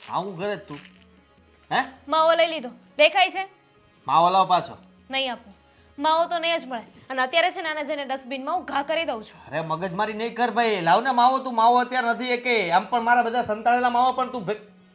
આવું ઘરે જ તું હે માવો લઈ લીધો દેખાય છે? માવો લાવ પાછો. નહીં આપું. માવો તો નહીં જ મળે. અને અત્યારે છે ને આને જઈને ડસ્ટબિનમાં હું ઘા કરી દઉં છું. અરે મગજમારી નહીં કર ભાઈ, લાવ ને માવો. તું માવો અત્યારે નથી એ કે આમ પણ મારા બધા સંતાડેલા માવો પણ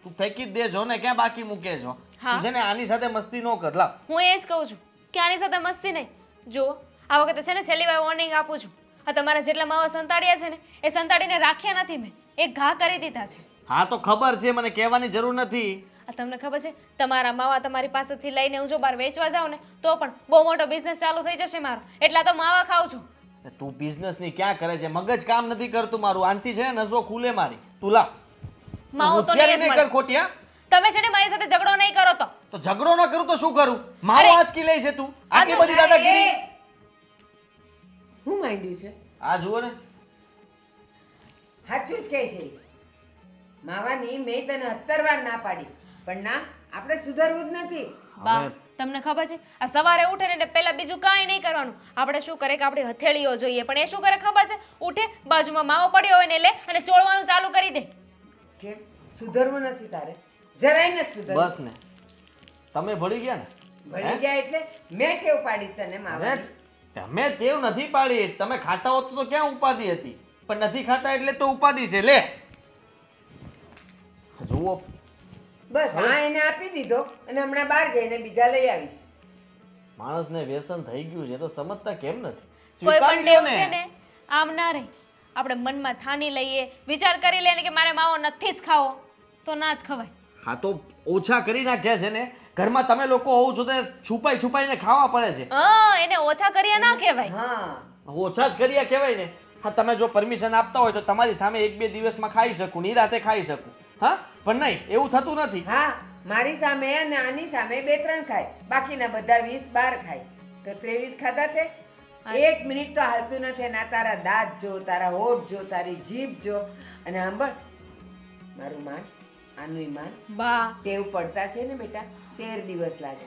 તું ફેંકી જ દેજો ને, ક્યાં બાકી મૂકે છો? હા. તું છે ને આની સાથે મસ્તી ન કર. લાવ. હું એ જ કહું છું કે આની સાથે મસ્તી નહીં. જુઓ આ વખતે છે ને છેલ્લી વાર વોર્નિંગ આપું છું. આ તમારા જેટલા માવા સંતાડ્યા છે ને એ સંતાડીને રાખ્યા નથી મેં, એ ઘા કરી દીધા છે. હા તો ખબર છે, મને કહેવાની જરૂર નથી. આ તમને ખબર છે તમારા માવા તમારી પાસેથી લઈને હું જો બહાર વેચવા જાઉં ને તો પણ બહુ મોટો બિઝનેસ ચાલુ થઈ જશે મારો, એટલા તો માવા ખાઉં છું. તું બિઝનેસ ની ક્યાં કરે છે? મગજ કામ નથી કરતું મારું. આનથી છે ને નસો ખુલે મારી. તું લાવ. માવો તો નહીં જ નહીં મળે. કર ખોટિયા. તમે છે ને મારી સાથે ઝઘડો નહીં કરો તો ઝઘડો ન કરું તો શું કરું? માવો અરે! આંચકી લે છે તું. આટલી તો બધી દાદાગીરી. હું માંડ્યું છે? આ જુઓ ને. સાચું જ કહે છે. માવાની મેં તને 17 વાર ના પાડી, પણ ના, આપણે સુધરવું જ નથી. બા તમને ખબર છે આ સવારે ઉઠે ને એટલે પહેલા બીજું કાંઈ નહીં કરવાનું. આપણે શું કરે કે આપણી હથેળીઓ જોઈએ, પણ એ શું કરે ખબર છે? ઉઠે બાજુમાં માવો પડ્યો હોય ને લે અને ચોળવાનું ચાલુ કરી દે. કેમ સુધરવું નથી તારે? જરાય ન સુધરવું. બસ ને, તમે ભળી ગયા ને. ભણી ગયા એટલે મેં ટેવ પાડી તને અરે માવાની. તમે ટેવ નથી પાડી. તમે ખાતા હોત તો ક્યાં ઉપાધિ હતી, પણ નથી ખાતા એટલે તો ઉપાધિ છે. લે જુઓ. બસ હા એને આપી દીધો અને હમણાં બહાર જઈને બીજા લઈ આવીશ. માણસને વ્યસન થઈ ગયું છે તો સમજતા કેમ નથી? કોઈ પણ સ્વીકારી લો ટેવ છે ને આમ ના રહે. આપણે મનમાં ઠાની લઈએ, વિચાર કરી લઈએ ને કે મારે માવો નથી જ ખાવો તો ના જ ખવાય. હા તો ઓછા કરી નાખ્યા છે ને. ઘરમાં તમે લોકો હોવ છો તો છુપાઈ છુપાઈને ખાવા પડે છે. એને ઓછા કર્યા ના કહેવાય. હા ઓછા જ કર્યા કહેવાય ને. હા તમે જો પરમિશન આપતા હોય તો તમારી સામે 1-2 દિવસમાં ખાઈ શકું, નિરાતે ખાઈ શકું. હા પણ નહીં, એવું થતું નથી. હા મારી સામે અને આની સામે 2-3 ખાય, બાકીના બધા 20-12 ખાય. તો 23 ખાધા તે? 1 મિનિટ તો હાલતું નથી. ના તારા દાંત જો, તારા હોઠ જો, તારી જીભ જો. અને સાંભળ, મારું માન, આનું માન, બા ટેવ પડતા છે ને બેટા 13 દિવસ લાગે.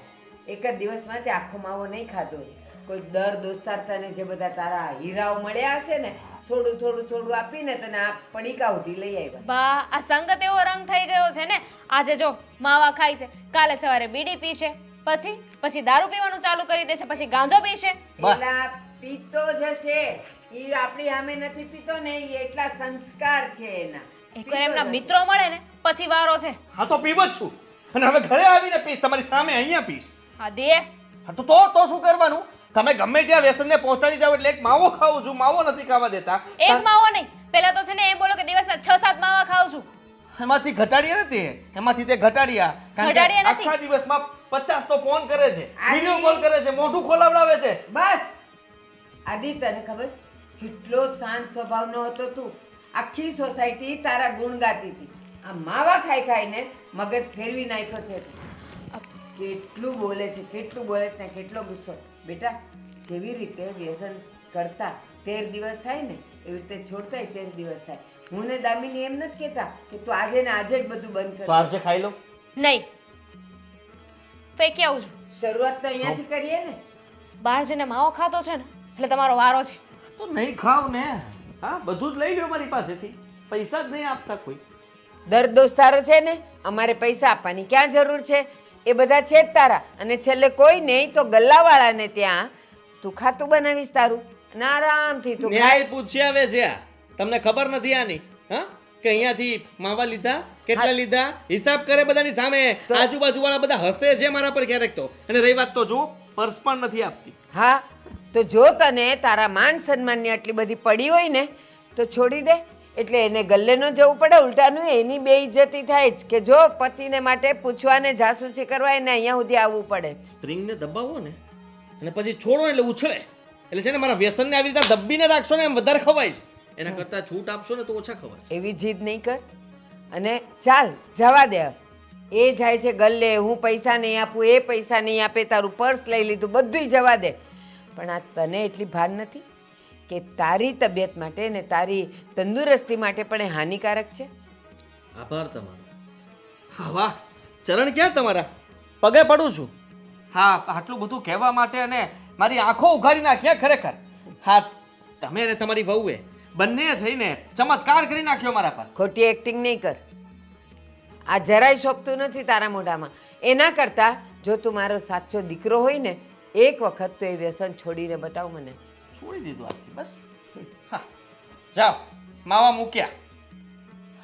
એક જ દિવસમાં તે આખો માવો નહીં ખાધો હોય. કોઈ દર દોસ્તાર તને જે બધા તારા હીરાઓ મળ્યા હશે ને, થોડું થોડું થોડું આપીને તને આ પડીકા સુધી લઈ આવ્યા. બા આ સંગત એવો રંગ થઈ ગયો છે ને. આજે જો માવા ખાય છે, કાલે સવારે બીડી પીશે, પછી દારૂ પીવાનું ચાલુ કરી દેશે, પછી ગાંજો પીશે. બસ. એલા પીતો જશે. ઈ આપણી સામે નથી પીતો ને, ઈ એટલા સંસ્કાર છે એના. એકવાર એમના મિત્રો મળે ને પછી વારો છે. હા તો પીવ જ છું, અને હવે ઘરે આવીને પીશ, તમારી સામે અહીંયા પીશ. હા દે. હા તો શું કરવાનું? તમે ગમે ત્યાં વ્યસનને પહોંચાડી જાવ એટલે એક માવો ખાઉં છું, માવો નથી ખાવા દેતા. એક માવો નહીં, પેલા તો છે ને એમ બોલો કે દિવસના 6-7 માવા ખાઉં છું. એમાંથી ઘટાડ્યા નથી, એમાંથી તે ઘટાડ્યા. કારણ કે ઘટાડ્યા નથી. આખા દિવસમાં 50 તો ફોન કરે છે, આદિ. વિડિયો કોલ કરે છે, મોઢું ખોલાવડાવે છે. બસ આદિ, તને ખબર છે કેટલો શાંત સ્વભાવનો હતો તું? આખી સોસાયટી તારા ગુણ ગાતી હતી. આ માવા ખાઈ ખાઈને મગજ ફેરવી નાખ્યો છે તું. કેટલું બોલે છે, કેટલું બોલે છે ને કેટલો ગુસ્સો. બેટા જેવી રીતે વ્યસન કરતા 13 દિવસ થાય ને, એવી રીતે છોડતા 13 દિવસ થાય. હું ને દામિની એમ નથી કહેતા કે તું આજે ને આજે જ બધું બંધ તો કર. આજે ખાઈ લો. નહીં, ફેંકી આવું છું. શરૂઆત તો અહીંયાથી કરીએ ને. બહાર જઈને માવો ખાતો છે ને એટલે તમારો વારો છે. તો નહીં ખાવ ને. હા બધું જ લઈ લો મારી પાસેથી, પૈસા જ નહીં આપતા કોઈ. દર દોસ્તારો છે ને, અમારે પૈસા આપવાની ક્યાં જરૂર છે? એ બધા છે જ તારા. અને છેલ્લે કોઈ નહીં તો ગલ્લાવાળાને ત્યાં તું ખાતું બનાવીશ તારું અને આરામથી તું ન્યાય ખાઈશ. પૂછી આવે છે આ. તમને ખબર નથી આની? હા કે અહીંયાથી માવા લીધા, કેટલા લીધા, હિસાબ કરે બધાની સામે. આજુબાજુ વાળા બધા હસે છે મારા પર ક્યારેક તો. અને રહી વાત તો જો પર્સ પણ નથી આપતી. હા તો જો તને તારા માન સન્માનની આટલી બધી પડી હોય ને તો છોડી દે. એટલે એને ગલ્લે ન જવું પડે, ઉલટાનું એની બેઇજ્જતી થાય જ કે જો પતિને માટે પૂછવાને જાસૂસી કરવા એને અહીંયા સુધી આવવું પડે છે. સ્પ્રિંગને દબાવો ને અને પછી છોડો એટલે ઉછળે. એટલે છે ને મારા વ્યસનને આવી રીતે દબીને રાખશો ને એમ વધારે ખવાય છે. એના કરતાં છૂટ આપશો ને તો ઓછા ખવાય. એવી જીદ નહીં કર અને ચાલ જવા દે. એ જાય છે ગલ્લે, હું પૈસા નહીં આપું, એ પૈસા નહીં આપે, તારું પર્સ લઈ લીધું, બધુંય જવા દે. પણ આ તને એટલી ભાન નથી કે તારી તબિયત માટે ને તારી તંદુરસ્તી માટે પણ એ હાનિકારક છે. આભાર તમારો. હા વાહ, ચરણ ક્યાં તમારા? પગે પડું છું. હા આટલું બધું કહેવા માટે અને મારી આંખો ઉઘાડી નાખ્યા ખરેખર. હા તમે અને તમારી વહુએ બંને થઈને ચમત્કાર કરી નાખ્યો મારા પર. ખોટી એક્ટિંગ નહીં કર. આ જરાય શોભતું નથી તારા મોઢામાં. એના કરતાં જો તું મારો સાચો દીકરો હોય ને, એક વખત તો એ વ્યસન છોડીને બતાવ મને. છોડી દીધું આજથી બસ. હા જાઓ માવા મૂક્યા.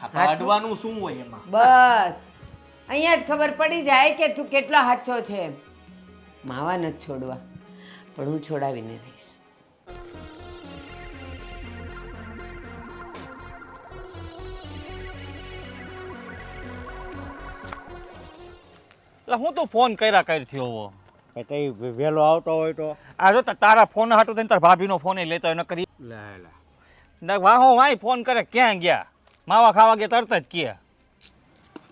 હા અડવાનું શું હોય એમાં? બસ અહીંયા જ ખબર પડી જાય કે તું કેટલો સાચો છે એમ. માવા નથી છોડવા, પણ હું છોડાવીને રહીશ. એટલે હું તો ફોન કર્યા કરી થયો હોવો. એટલે વહેલો આવતો હોય તો આ જો તારા ફોન હાટું થઈને તારા ભાભીનો ફોન લેતો ન કરી લે લે વાહો વાય ફોન કરે ક્યાં ગયા માવા ખાવા ગયા તરત જ કે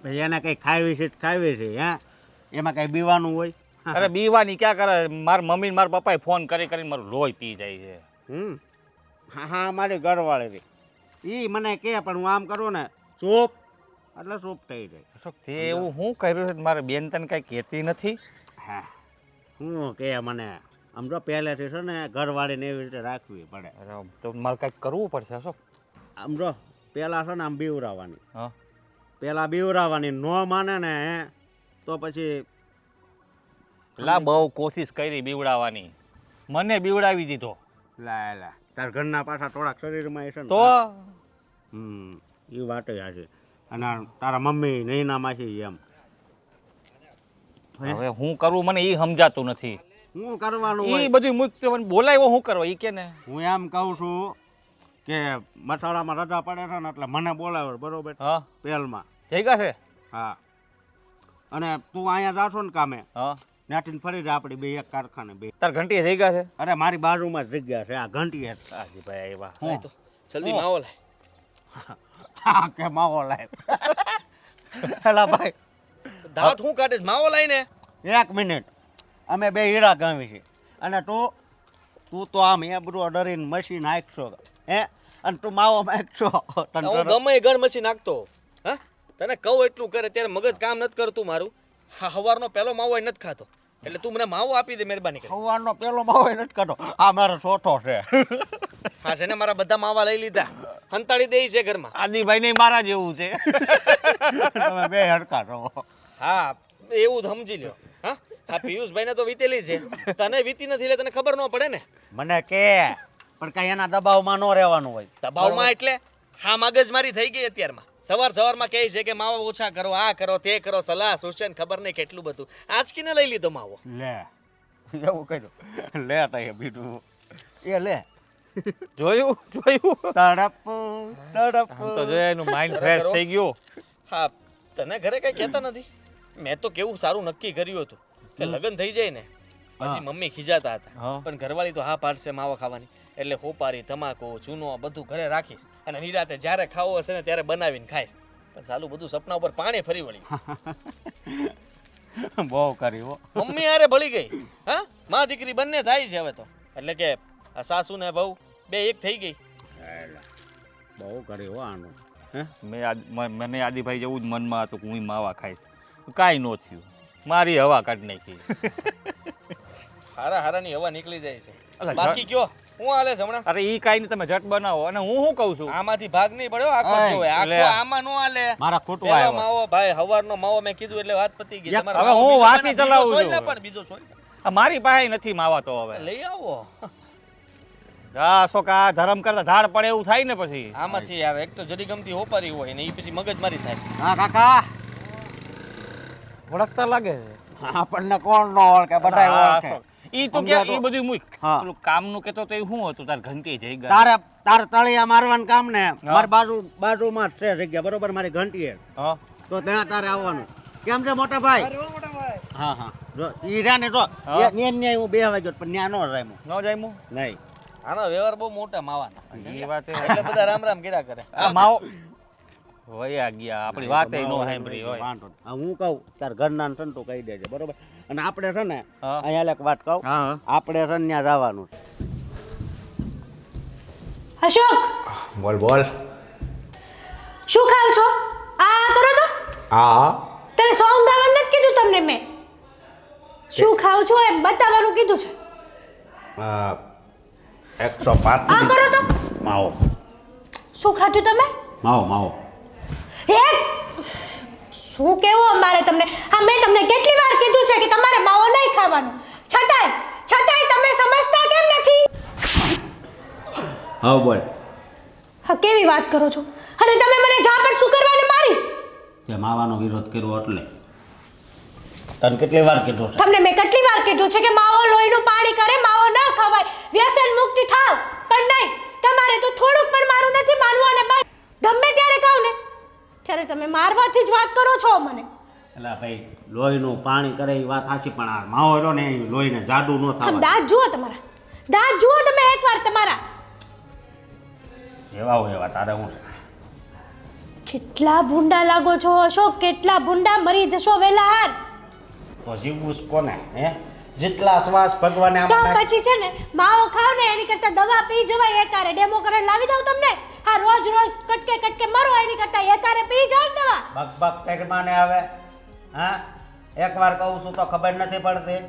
પછી એને કંઈ ખાવી છે ખાવી છે હે એમાં કંઈ બીવાનું હોય અરે બીવાની ક્યાં કરે મારા મમ્મી ને મારા પપ્પાએ ફોન કરી કરીને મારું લોહી પી જાય છે. હા હા મારી ઘરવાળી એ મને કહે પણ હું આમ કરું ને સૂપ એટલે સૂપ થઈ જાય. અશોક તે એવું હું કર્યું છે મારે બેન તને કાંઈ કહેતી નથી. હા હું કે મને આમ તો પહેલેથી છે ને ઘરવાળીને એવી રીતે રાખવી પડે. અરે તો મારે કાંઈક કરવું પડશે અશોક. આમ જો પહેલાં છે ને આમ બીવરાવાની. હા પહેલાં બીવરાવાની ન માને ને તો પછી લા બહુ કોશિશ કરી બીવડાવવાની મને બીવડાવી દીધો. લા લા તાર ઘરના પાછા થોડાક શરીરમાં એ છે ને તો એ વાત છે. અને તારા મમ્મી નૈના માસી એમ હવે હું કરું મને એ સમજાતું નથી. હું કરવાનું એ હોય બધું મુક્ત મને બોલાવ્યો હું કરવા ઈ કે ને હું એમ કહું છું કે મથાળામાં રજા પડે છે ને એટલે મને બોલાવે બરોબર હા પહેલમાં. થઈ ગયા છે. હા અને તું અહીંયા જાશો ને કામે હા નાટીને ફરી જાય આપણી બે એક કારખાને બે. તાર ઘંટી થઈ ગયા છે. અરે મારી બાજુમાં જ જગ્યા છે આ ઘંટી જ. હાજીભાઈ આવ્યા હું તો જલ્દી માવો લાય. હા કે માવો લાય હેલા ભાઈ દાંત હું કાઢીશ માવો લાઈને. એક મિનિટ અમે બે હીરા ગામી છે અને તું તો આમ એ બધું ડરીને મશીન નાખશો હે અને તું માવો નાખશો હું ગમે એ ગણ મસી નાખતો. હા તને કહું એટલું કરે ત્યારે મગજ કામ નથી કરતું મારું. હા હવારનો પહેલો માવો એ નથી ખાતો એટલે તું મને માવો આપી દે મહેરબાની કરી. સવારનો પેલો માવો એ નથી કાઢો આ મારો ચોથો છે. હા છે ને મારા બધા માવા લઈ લીધા હંતાડી દે છે ઘરમાં. આદિભાઈ ને મારા જેવું છે. તમે બે હરકા રહો. હા એવું સમજી લ્યો. હા હા પિયુષભાઈ ને તો વીતેલી છે તને વીતી નથી એટલે તને ખબર ન પડે ને. મને કે પણ કઈ એના દબાવમાં ન રહેવાનું હોય. દબાવમાં એટલે હા મગજમારી થઈ ગઈ અત્યારમાં. સવારમાં કહે છે કે માવા ઓછા કરો આ કરો તે કરો સલાહ સૂચન ખબર નહીં કેટલું બધું આજકીને લઈ લીધો માવો. લે એવું કર્યું લે તઈ બીજું એ લે જોયું તડપ તડપ આમ તો જોયા એનું માઇન્ડ ફ્રેશ થઈ ગયું. હા તને ઘરે કઈ કહેતા નથી. મેં તો કેવું સારું નક્કી કર્યું હતું કે લગ્ન થઈ જાય ને પછી મમ્મી ખીજાતા હતા હા. પણ ઘરવાળી તો હા પાડશે માવા ખાવાની એટલે હોપારી તમાકુ ચૂનો બધું ઘરે રાખીશ અને નિરાતે જ્યારે ખાવું હશે ને ત્યારે બનાવીને ખાઈશ. પણ સાલું બધું સપના ઉપર પાણી ફરી વળ્યું. બહુ કર્યું મમ્મી હારે ભળી ગઈ. હા માં દીકરી બંને થાય છે હવે તો એટલે કે આ સાસુ ને વહુ બે એક થઈ ગઈ. બહુ કર્યું આનું હે મને આદિભાઈ જેવું જ મનમાં હતું કે હું માવા ખાઈશ. કાંઈ ન થયું મારી હવા કાઢી નાખી. હારાની હવા નીકળી જાય છે. અલા, બાકી કયો હું હાલે છે હમણાં? અરે ઈ કાંઈ નહીં તમે ઝટ બનાવો અને હું શું કહું છું આમાંથી ભાગ નહીં પડ્યો આખો ઓય, જોવે. આખો એટલે આમાં નો હાલે. મારા ખૂટવા પેલો આવ્યા માવો ભાઈ હવારનો માવો મેં કીધું એટલે વાત પતી ગઈ. યા, તમારે હવે માવો હું બીજો વાસી બનાવો, ચલાવું બીજો છું. સોય ને પણ બીજો સોય. આ મારી પાસે નથી માવા તો હવે લઈ આવો. હા શોક આ ધરમ કરતા ધાડ પડે એવું થાય ને પછી આમાંથી યાર એક તો જરી ગમતી હોપારી હોય ને એ પછી મગજમારી થાય. હા કાકા ઓળખતા લાગે છે આપણને કોણ નો ઓળખે બધા હા, ઓળખે શોક. ઈ તો કે સમજ્યા તો? ઈ બધું મૂક હા. પેલું કામનું કેતો તો એ શું હતું તાર ઘંટી જઈ ગયા તારે તળિયા મારવાનું કામ ને મારી બાજુમાં જ છે જગ્યા બરોબર મારી ઘંટી હા તો ત્યાં તારે આવવાનું કેમ છે મોટા ભાઈ હા હા જો ઈ રહ્યા ને જો હા. ન્યા હું બે વાગ્યો પણ ન્યા નો રામ્યો ન જાયમું નહીં આનો વ્યવહાર બહુ મોટા માવાના એ વાત એ એટલે બધા રામ રામ કર્યા કરે. આ માવો વયા ગયા આપણી વાત નો સાંભળી હોય વાંધો નહીં. હા, હું કહું તાર ઘરના ને સંતો કહી દેજે બરોબર અને આપણે છે ને હા. અહીંયા એક વાત કહું હા આપણે છે ને ત્યાં જવાનું છે. અશોક બોલ બોલ શું ખાવ છો આ કરો તો હા તને સોંગ દાવાનું નથી કીધું તમને મેં શું ખાવ છો એ બતાવવાનું કીધું છે 105 આ કરો તો માવો શું ખાધું તમે માવો માવો હે શું કેવું અમારે તમને? હા, મેં તમને કેટલી વાર કીધું છે કે તમારે માવો નહીં ખાવાનો, છતાંય તમે સમજતા કેમ નથી? હા બોલ. હા, કેવી વાત કરો છો? અને તમે મને ઝાપટ શું કરવાને મારી? તે માવાનો વિરોધ કર્યો એટલે તને કેટલી વાર કીધું છે? તમને મેં કેટલી વાર કીધું છે કે માવો લોહીનું પાણી કરે, માવો ન ખવાય, વ્યસન મુક્તિ થાવ, પણ નહીં, તમારે તો થોડુંક પણ મારું નથી માનવું. અને બસ ગમે ત્યારે કહું ને ત્યારે તમે મારવાથી જ વાત કરો છો મને. એટલે ભાઈ લોહીનું પાણી કરે એ વાત સાચી, પણ આ માવો રહ્યો ને એ લોહીને જાડું ન આમ થાય. દાંત જુઓ તમારા, દાંત જુઓ તમે એકવાર તમારા. જેવા હોય એવા તારે હું છે. કેટલા ભૂંડા લાગો છો અશોક, કેટલા ભૂંડા, મરી જશો વેલા હાર. તો જીવવું જ કોને? હે, જેટલા શ્વાસ ભગવાને તો આમાં પછી છે ને માવો ખાવ ને એની કરતા દવા પી જવાય એકારે. ડેમો કરણ લાવી દઉં તમને? હા, રોજ કટકે મરો એની કરતા એકારે પી જાવ ને દવા. બક તેરમાં ને આવે. હા, એકવાર કહું છું તો ખબર નથી પડતી.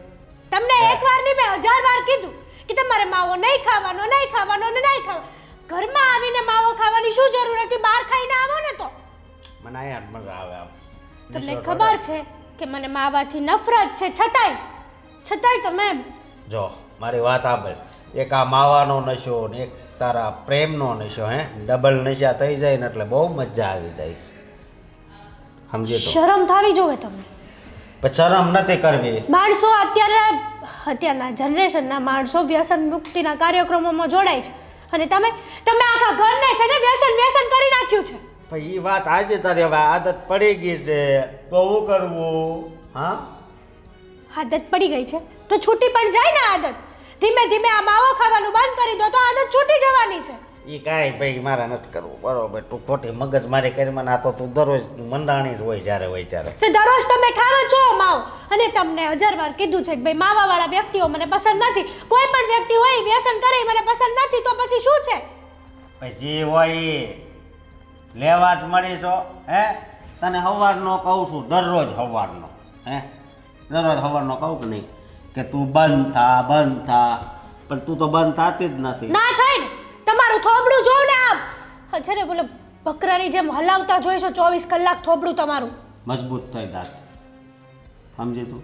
તમને એકવાર નહીં, મેં 1000 વાર કીધું કે તમારે માવો નહીં ખાવાનો, નહીં ખાવાનો ને નહીં ખાવાનો. ઘરમાં આવીને માવો ખાવાની શું જરૂર હતી? બહાર ખાઈને આવો ને તો. મને અહીંયા જ મજા આવે આમ. તમને ખબર છે કે મને માવાથી નફરત છે, છતાંય તમે જો મારી વાત સાંભળ. એક આ માવાનો નશો ને એક તારા પ્રેમનો નશો, હે ડબલ નશા થઈ જાય ને એટલે બહુ મજા આવી જાય છે. સમજી તો? શરમ થાવી જોવે તમને. પણ શરમ નથી કરવી. માણસો અત્યારના જનરેશનના માણસો વ્યસન મુક્તિના કાર્યક્રમોમાં જોડાય છે અને તમે આખા ઘરને છે ને વ્યસન કરી નાખ્યું છે. પણ એ વાત આજે તારી હવે આદત પડી ગઈ છે તો શું કરવું? હા, આદત પડી ગઈ છે તો છૂટી પણ જાય ને આદત. ધીમે ધીમે આ માવો ખાવાનું બંધ કરી દો તો આદત છૂટી જવાની છે. એ કાંઈ ભાઈ મારે નથી કરવું. બરોબર, તું ખોટી મગજ મારી કરી મને. આ તો તું દરરોજ મંડાણી જ હોય જ્યારે હોય ત્યારે. તો દરરોજ તમે ખાવ છો માવો, અને તમને 1000 વાર કીધું છે કે ભાઈ માવાવાળા વ્યક્તિઓ મને પસંદ નથી. કોઈ પણ વ્યક્તિ હોય વ્યસન કરે એ મને પસંદ નથી, તો પછી શું છે? પછી હોય એ લેવા જ મળી છો. હે, તને સવારનો કહું છું, દરરોજ સવારનો. હે, દરરોજ સવારનો કહું કે નહીં કે તું બંધ થા. પણ તું તો બંધ થતી જ નથી. ના થાય ને, તમારું થોબડું જોઉં ને આમ છે ને બોલે બકરાની જેમ હલાવતા જોઈશો 24 કલાક થોબડું તમારું. મજબૂત થઈ દાંત. સમજી તું?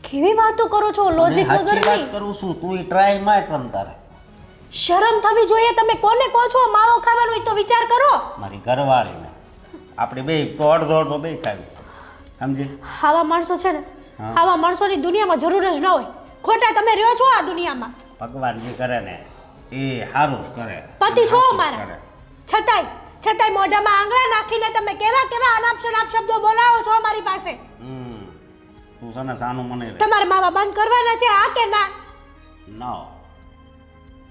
કેવી વાતો કરો છો લોજિક સાચી વાત વગરની? કરું છું, તું ટ્રાય માર તમ તારે. શરમ થવી જોઈએ. તમે કોને કહો છો માવો ખાવાનું હોય તો વિચાર કરો. મારી ઘરવાળીને આપણે બે તો અડધો બે ખાવી. સમજી? આવા માણસો છે ને, આવા માણસોની દુનિયામાં જરૂર જ ન હોય. ખોટા તમે રહ્યો છો આ દુનિયામાં. ભગવાન જે કરે ને એ સારું જ કરે. પતિ છો સાચું જ મારા, કરે. છતાંય મોઢામાં આંગળા નાખીને તમે કેવા અનાપ શનાપ શબ્દો બોલાવો છો અમારી પાસે. તું છે ને સાનું મને રે. તમારે માવા બંધ કરવાના છે, આ કે ના?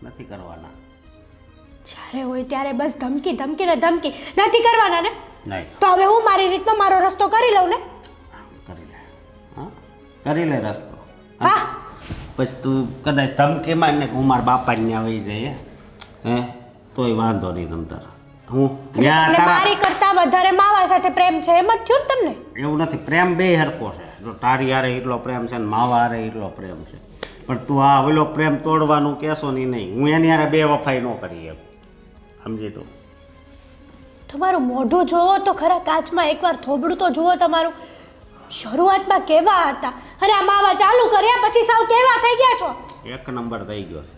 નથી કરવાના. જ્યારે હોય ત્યારે બસ ધમકી નથી કરવાના ને? નહીં. તો હવે હું મારી રીતનો મારો રસ્તો કરી લઉં ને? કરી લે. હા, કરી લે રસ્તો. હા, પછી તું કદાચ ધમકી મારને કે હું મારા બાપાને આવી જાય હે તોય વાંધો નહીં તમ તારા. હું ત્યાં તમને તારા મારી કરતા વધારે માવા સાથે પ્રેમ છે એમ જ થયું ને તમને? એવું નથી. પ્રેમ બે હરખો છે. જો તારી હારે એટલો પ્રેમ છે ને માવા હારે એટલો પ્રેમ છે, પણ તું આ ઓલો પ્રેમ તોડવાનું કહેશો નહીં. હું એની હારે બે વફાઈ ન કરી એમ. સમજી તું? તમારું મોઢું જોવો તો ખરા કાચમાં, એકવાર થોબડું તો જુઓ તમારું. શરૂઆતમાં કેવા હતા અને આ માવા ચાલુ કર્યા પછી સાવ કેવા થઈ ગયા છો? એક નંબર થઈ ગયો છે.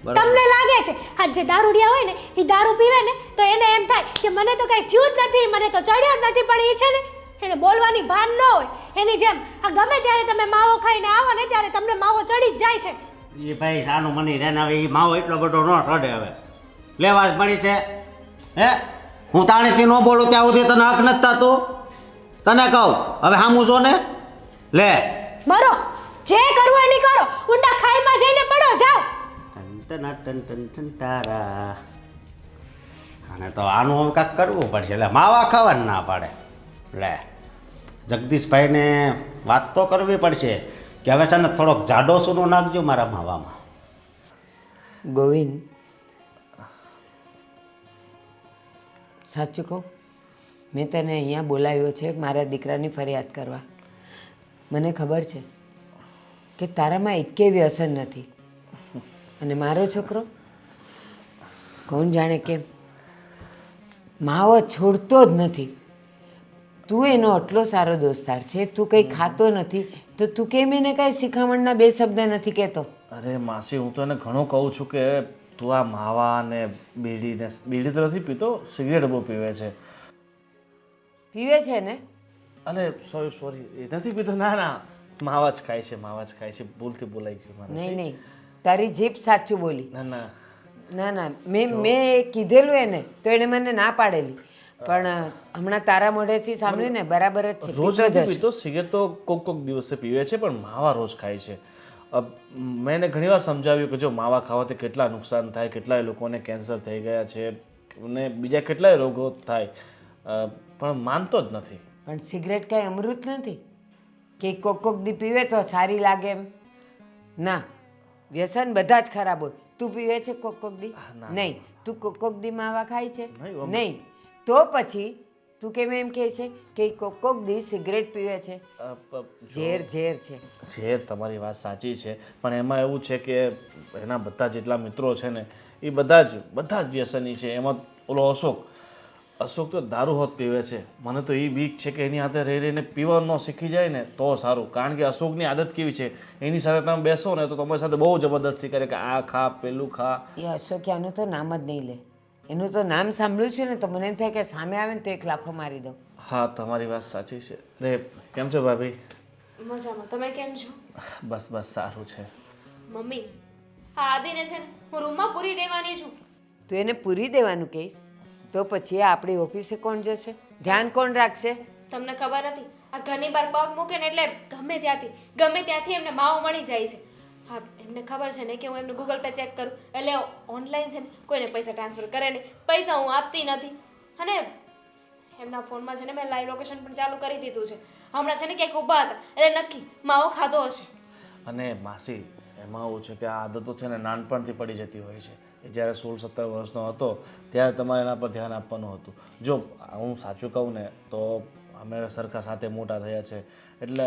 બરાબર? તમને લાગે છે આ જે દારૂડિયા હોય ને એ દારૂ પીવે ને તો એને એમ થાય કે મને તો કઈ થયું જ નથી, મને તો ચડ્યો જ નથી, પણ એ છે ને એને બોલવાની ભાન ન હોય. એની જેમ આ ગમે ત્યારે તમે માવો ખાઈને આવો ને ત્યારે તમને માવો ચડી જ જાય છે. એ ભાઈ સાનું મની રહે ને. હવે એ માવો એટલો બધો ન ચડે. હવે લેવા જ મળી છે. હે, હું તાણીથી ન બોલું ત્યાં સુધી તને હક નથી થતું. તને કહું હવે સામું જો ને લે. મરો, જે કરવું એની કરો, ઊંડા ખાઈમાં જઈને પડો, જાઓ. ટન તારા. અને તો આનું હવે કાંઈક કરવું પડશે. એટલે માવા ખાવાનું ના પાડે. લે, જગદીશભાઈને વાત તો કરવી પડશે કે હવે છે ને થોડોક જાડો સૂનો નાખજો મારા માવામાં. ગોવિંદ, સાચું કહું, મેં તને અહીંયા બોલાવ્યો છે મારા દીકરાની ફરિયાદ કરવા. મને ખબર છે કે તારામાં એકેય વ્યસન નથી, અને મારો છોકરો કોણ જાણે કેમ માવો છોડતો જ નથી. તું તું એનો આટલો સારો દોસ્તાર છે, તું કંઈ ખાતો નથી તો તું કેમ એને કાંઈ શિખામણના બે શબ્દ નથી કહેતો? અરે માસી, હું તો એને ઘણું કહું છું કે તું આ માવા ને બીડી તો નથી પીતો, સિગરેટ બહુ પીવે છે. પીવે છે ને? અરે સોરી, એ નથી પીતો. ના ના, માવા જ ખાય છે, માવા જ ખાય છે. ભૂલથી બોલાઈ ગયું મને. નહીં નહીં, તારી જીભ સાચું બોલી. ના ના, ના ના, મેં કીધેલું એને તો એણે મને ના પાડેલી, પણ હમણાં તારા મોઢેથી સાંભળ્યું ને, બરાબર જ છે, રોજ પીતો જ નથી હશે. પીતો. સિગરેટ તો કોક દિવસે પીવે છે, પણ માવા રોજ ખાય છે. મેં એને ઘણીવાર સમજાવ્યું કે જો માવા ખાવાથી કેટલા નુકસાન થાય, કેટલાય લોકોને કેન્સર થઈ ગયા છે અને બીજા કેટલાય રોગો થાય, પણ માનતો જ નથી. પણ સિગરેટ કાંઈ અમૃત નથી કે કોક દી પીવે તો સારી લાગે એમ. ના, વ્યસન બધા જ ખરાબ હોય. તું પીવે છે કોક દી? નહીં. તું કોક દી માવા ખાય છે? નહીં. તો પછી તું કેમ એમ કહે છે કે કોક દી સિગરેટ પીવે છે? ઝેર છે. છે, તમારી વાત સાચી છે, પણ એમાં એવું છે કે એના બધા જેટલા મિત્રો છે ને એ બધા જ વ્યસની છે. એમાં ઓલો અશોક તો દારૂ હોત પીવે છે. મને તો એ બીક છે કે એની હાથે રહી રહીને પીવાનું ન શીખી જાય ને તો સારું. કારણ કે અશોકની આદત કેવી છે, એની સાથે તમે બેસો ને તો તમારી સાથે બહુ જબરદસ્તી કરે કે આ ખા, પેલું ખા. એ અશોક્યાનું તો નામ જ નહીં લે. એનું તો નામ સાંભળ્યું છે ને તો મને એમ થાય કે સામે આવે ને તો એક લાફો મારી દઉં. હા, તમારી વાત સાચી છે. રે, કેમ છો ભાભી? મજામાં. તમે કેમ છો? બસ સારું છે. મમ્મી, આ આદિને છે ને હું રૂમમાં પૂરી દેવાની છું. તું એને પૂરી દેવાનું કહીશ તો પછી આપણી ઓફિસે કોણ જશે? ધ્યાન કોણ રાખશે? તમને ખબર નથી, આ ઘરની બહાર પગ મૂકે ને એટલે ગમે ત્યાંથી એમને માવો મળી જાય છે. હા, એમને ખબર છે ને કે હું એમનું ગૂગલ પે ચેક કરું એટલે ઓનલાઈન છે ને કોઈને પૈસા ટ્રાન્સફર કરે નહીં, પૈસા હું આપતી નથી. અને એમના ફોનમાં છે ને મેં લાઈવ લોકેશન પણ ચાલુ કરી દીધું છે. હમણાં છે ને ક્યાંક ઊભા હતા એટલે નક્કી માવો ખાધો હશે. અને માસી, એમાં એવું છે કે આ આદતો છે ને નાનપણથી પડી જતી હોય છે. એ જ્યારે 16-17 વર્ષનો હતો ત્યારે તમારે એના પર ધ્યાન આપવાનું હતું. જો હું સાચું કહું ને તો અમે સરખા સાથે મોટા થયા છે, એટલે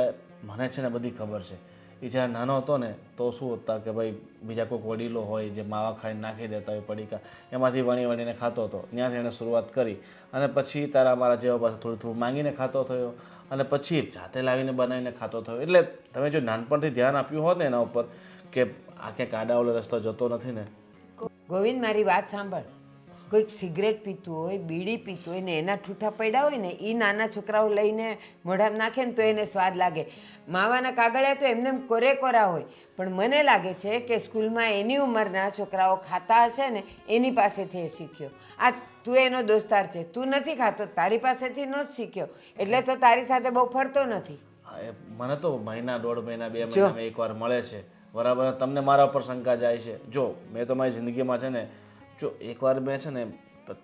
મને છે ને બધી ખબર છે. એ જ્યારે નાનો હતો ને તો શું હતા કે ભાઈ બીજા કોઈક વડીલો હોય જે માવા ખાઈને નાખી દેતા હોય પડીકા, એમાંથી વણીને ખાતો હતો. ત્યાંથી એણે શરૂઆત કરી અને પછી તારા મારા જેવા પાસે થોડું માંગીને ખાતો થયો અને પછી જાતે લાવીને બનાવીને ખાતો થયો. એટલે તમે જો નાનપણથી ધ્યાન આપ્યું હોત ને એના ઉપર કે આ ક્યાંક આડા ઓલો રસ્તો જતો નથી ને. ગોવિંદ, મારી વાત સાંભળ. કોઈક સિગરેટ પીતું હોય, બીડી પીતું હોય ને એના ઠૂઠા પડ્યા હોય ને એ નાના છોકરાઓ લઈને મોઢામાં નાખે ને તો એને સ્વાદ લાગે. માવાના કાગળિયા તો એમને કોરા હોય, પણ મને લાગે છે કે સ્કૂલમાં એની ઉંમરના છોકરાઓ ખાતા હશે ને એની પાસેથી એ શીખ્યો. આ તું એનો દોસ્તાર છે, તું નથી ખાતો, તારી પાસેથી નો જ શીખ્યો, એટલે તો તારી સાથે બહુ ફરતો નથી. મને તો મહિના, 1.5 મહિના, 2 મહિનામાં એકવાર મળે છે, બરાબર. તમને મારા ઉપર શંકા જાય છે. જો મેં તો મારી જિંદગીમાં છે ને જો એકવાર મેં છે ને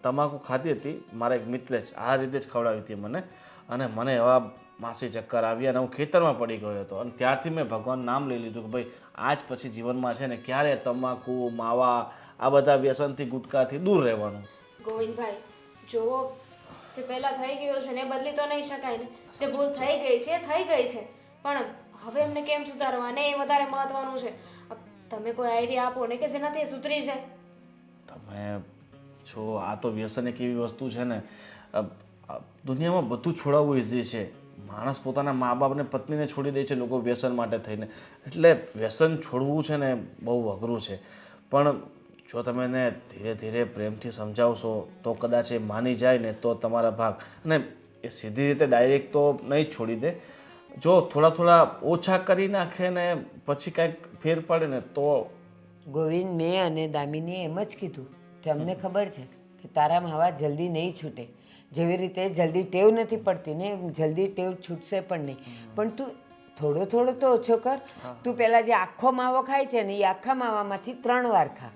તમાકુ ખાધી હતી, મારા એક મિત્રે જ આ રીતે જ ખવડાવી હતી મને, અને મને એવા માસી ચક્કર આવ્યા અને હું ખેતરમાં પડી ગયો હતો. અને ત્યારથી મેં ભગવાનનું નામ લઈ લીધું કે ભાઈ આજ પછી જીવનમાં છે ને ક્યારે તમાકુ, માવા, આ બધા વ્યસનથી, ગુટકાથી દૂર રહેવાનું. ગોવિંદભાઈ, જુઓ, જે પહેલાં થઈ ગયું છે ને એ બદલી તો નહીં શકાય ને. જે ભૂલ થઈ ગઈ છે પણ હવે એમને કેમ સુધારવા ને એ વધારે મહત્વનું છે. તમે કોઈ આઈડિયા આપો ને કે જેનાથી એ સુધરી જાય. તમે જો આ તો વ્યસન એક એવી વસ્તુ છે ને, દુનિયામાં બધું છોડાવવું ઇઝી છે. માણસ પોતાના મા બાપને, પત્નીને છોડી દે છે લોકો વ્યસન માટે થઈને. એટલે વ્યસન છોડવું છે ને બહુ અઘરું છે, પણ જો તમે એને ધીરે ધીરે પ્રેમથી સમજાવશો તો કદાચ એ માની જાય ને તો તમારા ભાગ. અને એ સીધી રીતે ડાયરેક્ટ તો નહીં જ છોડી દે. જો થોડા ઓછા કરી નાખે ને પછી કાંઈક ફેર પડે ને તો. ગોવિંદ, મેં અને દામિનીએ એમ જ કીધું કે અમને ખબર છે કે તારા માવા જલ્દી નહીં છૂટે. જેવી રીતે જલ્દી ટેવ નથી પડતી ને એમ જલ્દી ટેવ છૂટશે પણ નહીં. પણ તું થોડો તો ઓછો કર. તું પહેલાં જે આખો માવો ખાય છે ને એ આખા માવામાંથી 3 વાર ખા,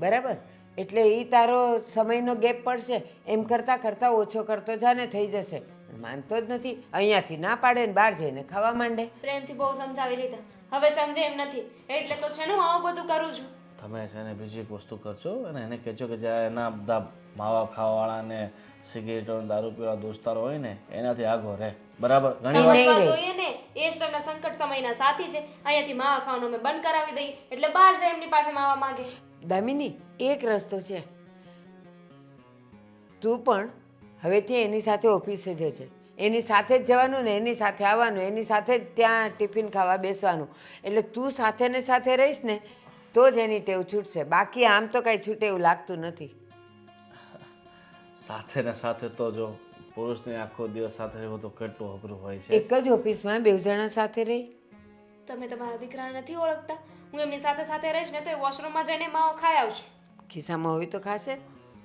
બરાબર? એટલે એ તારો સમયનો ગેપ પડશે. એમ કરતાં ઓછો કરતો જાને થઈ જશે. માનતો જ નથી, અહીંયાથી ના પાડે ને બહાર જઈને ખાવા માંડે. પ્રેમથી બહુ સમજાવી લીધા, હવે સમજે એમ નથી, એટલે તો છે ને હું આવું બધું કરું છું. તમે છે ને બીજી એક વસ્તુ કરજો અને એને કહેજો કે જ્યાં એના બધા માવા ખાવાવાળા ને સિગરેટો, દારૂ પીવા દોસ્તારો હોય ને એનાથી આગો રહે, બરાબર? ઘણી વાર સમજવા જોઈએ ને, એ જ તમને સંકટ સમયના સાથી છે. અહીંયાથી માવા ખાવાનું અમે બંધ કરાવી દઈએ એટલે બહાર જાય એમની પાસે માવા માંગે. દામિની, એક રસ્તો છે. તું પણ હવેથી એની સાથે ઓફિસે જજે. એની સાથે જ જવાનું ને એની સાથે આવવાનું, એની સાથે જ ત્યાં ટિફિન ખાવા બેસવાનું. એટલે તું સાથે ને સાથે રહીશ ને તો જ એની ટેવ છૂટશે, બાકી આમ તો કાંઈ છૂટે એવું લાગતું નથી. સાથે ને સાથે તો જો પુરુષને આખો દિવસ સાથે રહેવું તો કેટલું અઘરું હોય છે. એક જ ઓફિસમાં 2 જણા સાથે રહી. તમે તમારા દીકરાને નથી ઓળખતા? હું એમની સાથે સાથે રહીશ ને તો એ વોશરૂમમાં જઈને માવો ખાઈ આવશે. ખિસ્સામાં હોય તો ખાશે,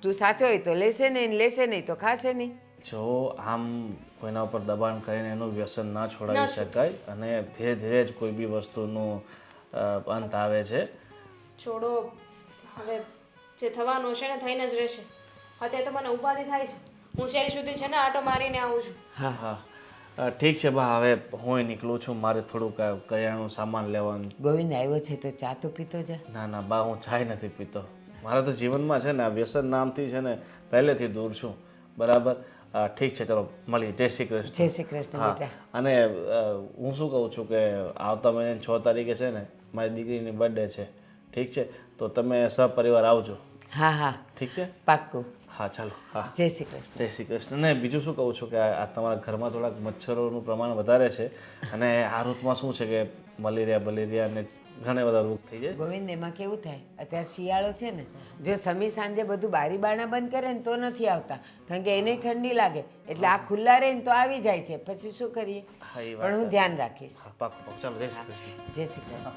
તું સાથે હોય તો લેશે નહીં, લેશે નહીં તો ખાશે નહીં. જો આમ કોઈના ઉપર દબાણ કરીને એનું વ્યસન ના છોડાવી શકાય અને ધીરે ધીરે જ કોઈ બી વસ્તુનું અંત આવે છે. છોડો, હવે જે થવાનું છે ને થઈને જ રહેશે. અત્યારે તો મને ઉપાધિ થાય છે. હું શેરી સુધી છે ને આટો મારીને આવું છું. હા હા ઠીક છે બા, હવે હું નીકળું છું, મારે થોડુંક કરિયાણું સામાન લેવાનું. ગોવિંદ આવ્યો છે તો ચા તો પીતો જા. ના ના બા, હું ચાય નથી પીતો. મારા તો જીવનમાં છે ને આ વ્યસન નામથી છે ને પહેલેથી દૂર છું. બરાબર, ઠીક છે, ચલો મળીએ. જય શ્રી કૃષ્ણ. જય શ્રી કૃષ્ણ હા, બેટા. અને હું શું કહું છું કે આવતા મહિને 6 તારીખે છે ને મારી દીકરીની બર્થડે છે. ઠીક છે, તો તમે સપરિવાર આવજો. હા હા ઠીક છે? પાક્કું. હા ચાલો. હા, જય શ્રી કૃષ્ણ. જય શ્રી કૃષ્ણ. ને બીજું શું કહું છું કે આ તમારા ઘરમાં થોડાક મચ્છરોનું પ્રમાણ વધારે છે અને આ ઋતુમાં શું છે કે મલેરિયા ને ઘણા બધા રોગ થઈ જાય. ગોવિંદ એમાં કેવું થાય, અત્યારે શિયાળો છે ને, જો સમી સાંજે બધું બારી બારણા બંધ કરે ને તો નથી આવતા, કારણ કે એને ઠંડી લાગે, એટલે આ ખુલ્લા રહે ને તો આવી જાય છે. પછી શું કરીએ? હા, એ વાત પણ હું સાચી. ધ્યાન રાખીશ. હા, પાક્કું પાક્કું. ચાલો, જય શ્રી કૃષ્ણ. જય શ્રી કૃષ્ણ.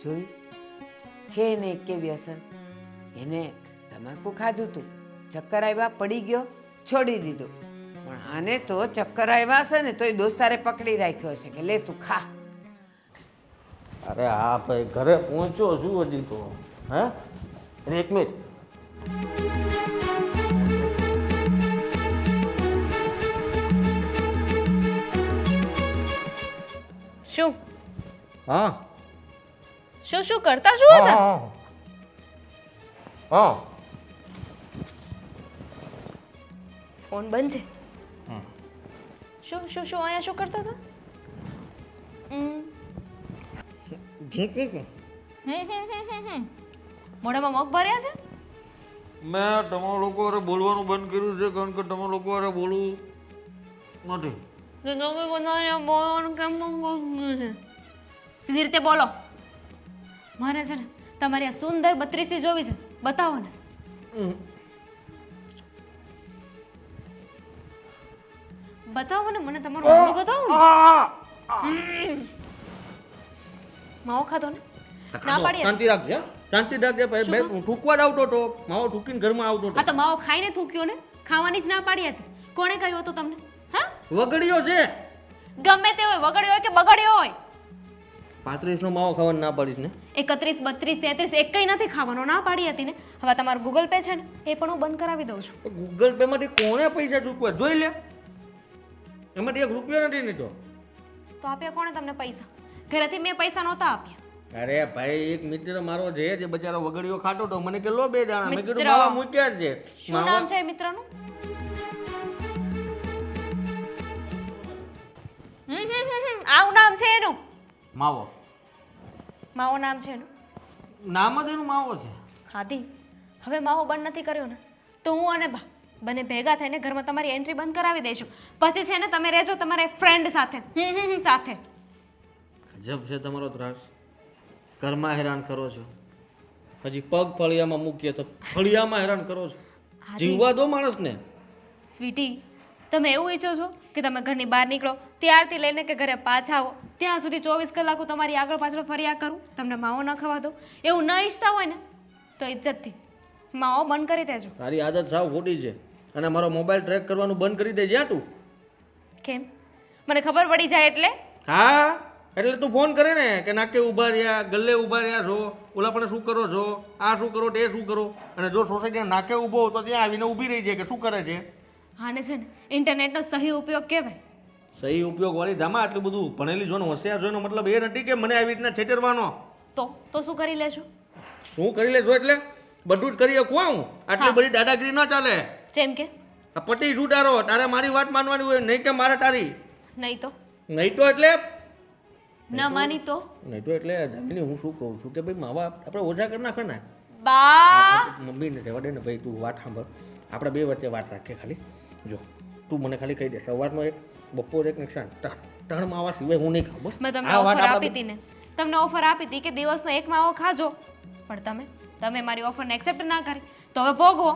જોયું છે ને એક કે વ્યસન, એને તમાકુ ખાધું તું, ચક્કર આવ્યા, પડી ગયો, છોડી દીધું. પણ આને તો ચક્કર આવ્યા હશે ને તોય દોસ્તારે પકડી રાખ્યો હશે કે લે તું ખા. અરે હા ભાઈ, ઘરે પહોંચ્યો છું હજી તો. હા, એક મિનિટ. શું હા શું શું કરતા શું હતા? હા, ફોન બંધ છે. શું શું શું અહીંયા શું કરતા હતા? મોઢામાં મગ ભર્યા છે? મેં તમારા લોકો હારે બોલવાનું બંધ કર્યું છે કારણ કે તમારા લોકો હારે બોલવું નથી. તો તમે બધાને બોલવાનું કેમ બંધ છે? સીધી રીતે બોલો. મારે છે ને તમારી આ સુંદર 32 જોવી છે, બતાવો ને. બતાવો ને મને તમારું મોઢું બતાવો ને. માવો ખાધો ને? ના પાડી હતી. શાંતિ રાખજે, શાંતિ રાખજે ભાઈ. બે ઠૂકવા જ આવતો તો માવો ઠૂકીને ઘરમાં આવતો હા તો માવો ખાઈને થૂક્યો ને? ખાવાની જ ના પાડી હતી. કોણે કહ્યું હતું તમને? હા, વગડ્યો છે. ગમે તે હોય, વગડ્યો હોય કે બગડ્યો હોય. 35 નો માવો ખાવાનું ના પાડીશ ને? 31, 32, 33 એક કઈ નથી ખાવાનો, ના પાડી હતી ને. હવે તમારું ગૂગલ પે છે ને એ પણ હું બંધ કરાવી દઉં છું. ગૂગલ પે માંથી કોણે પૈસા ચૂકવા જોઈ લે. એમાંથી 1 રૂપિયો નથી નીકળ્યો. તો આપ્યા કોણે તમને પૈસા? ઘરેથી મેં પૈસા નહોતા આપ્યા. અરે ભાઈ, એક મિત્ર મારો છે જે બચારો વગડ્યો ખાતો તો મને કે લો 2 દાણા. મેં કીધું મિત્ર. માવા મૂક્યા જ છે. શું નામ છે એ મિત્રનું? આવું નામ છે એનું? માવો. માવો નામ છે એનું? નામ જ એનું માવો છે. હાદી, હવે માવો બંધ નથી કર્યો ને તો હું અને બા બંને ભેગા થઈને ઘરમાં તમારી એન્ટ્રી બંધ કરાવી દઈશું. પછી છે ને તમે રહેજો તમારા ફ્રેન્ડ સાથે. સાથે. ગજબ છે તમારો ત્રાસ. ઘરમાં હેરાન કરો છો, હજી પગ ફળિયામાં મૂકીએ તો ફળિયામાં હેરાન કરો છો. જીવવા દો માણસને. સ્વીટી, તમે એવું ઈચ્છો છો કે તમે ઘરની બહાર નીકળો ત્યારથી લઈને કે ઘરે પાછા આવો ત્યાં સુધી 24 કલાક હું તમારી આગળ પાછળ ફર્યા કરું, તમને માવો ન ખવા દો? એવું ન ઈચ્છતા હોય ને તો ઇજ્જતથી માવો બંધ કરી દેજો. તારી આદત સાવ ખોટી છે અને મારો મોબાઈલ ટ્રેક કરવાનું બંધ કરી દેજે તું. કેમ? મને ખબર પડી જાય એટલે? હા, એટલે તું ફોન કરે ને કે નાકે ઊભા રહ્યા, ગલ્લે ઊભા રહ્યા છો, ઓલા પણ શું કરો છો, આ શું કરો, તે શું કરો, અને જો સોસાયટીના નાકે ઊભો હોય તો ત્યાં આવીને ઊભી રહી જાય કે શું કરે છે. આને છે ને ઇન્ટરનેટનો સહી ઉપયોગ કહેવાય. સહી ઉપયોગ વાળી ધામા આટલું બધું ભણેલી જો ને હોશિયાર જોઈનો મતલબ એ નથી કે મને આવી રીતના છેતરવાનો. તો શું કરી લેશો? શું કરી લેશો એટલે બધું જ કરી શકું હું. આટલી બધી દાદાગીરી ન ચાલે. જેમ કે? આ પટી છૂટારો, તારે મારી વાત માનવાની હોય, નહીં કે મારે તારી. નહીં તો? નહીં તો એટલે ન માની તો? નહીં તો એટલે દામિની હું શું કહું છું કે ભાઈ માવા આપણે ઓછા કરી નાખે ને. બા મમ્મીને રહેવા દે ને ભાઈ, તું વાત સાંભળ. આપણે 2 વચ્ચે વાત રાખીએ ખાલી. જો તું મને ખાલી કહી દે સવારનો એક બપોર એક ને સાંજ ત્રણ માવા સિવાય હું નહીં ખાઉં બસ મેં તમને આ વાત ઓફર આપણા આપી હતી ને તમને ઓફર આપી હતી કે દિવસનો એક માવો ખાજો પણ તમે મારી ઓફરને એક્સેપ્ટ ના કરી તો હવે ભોગવો.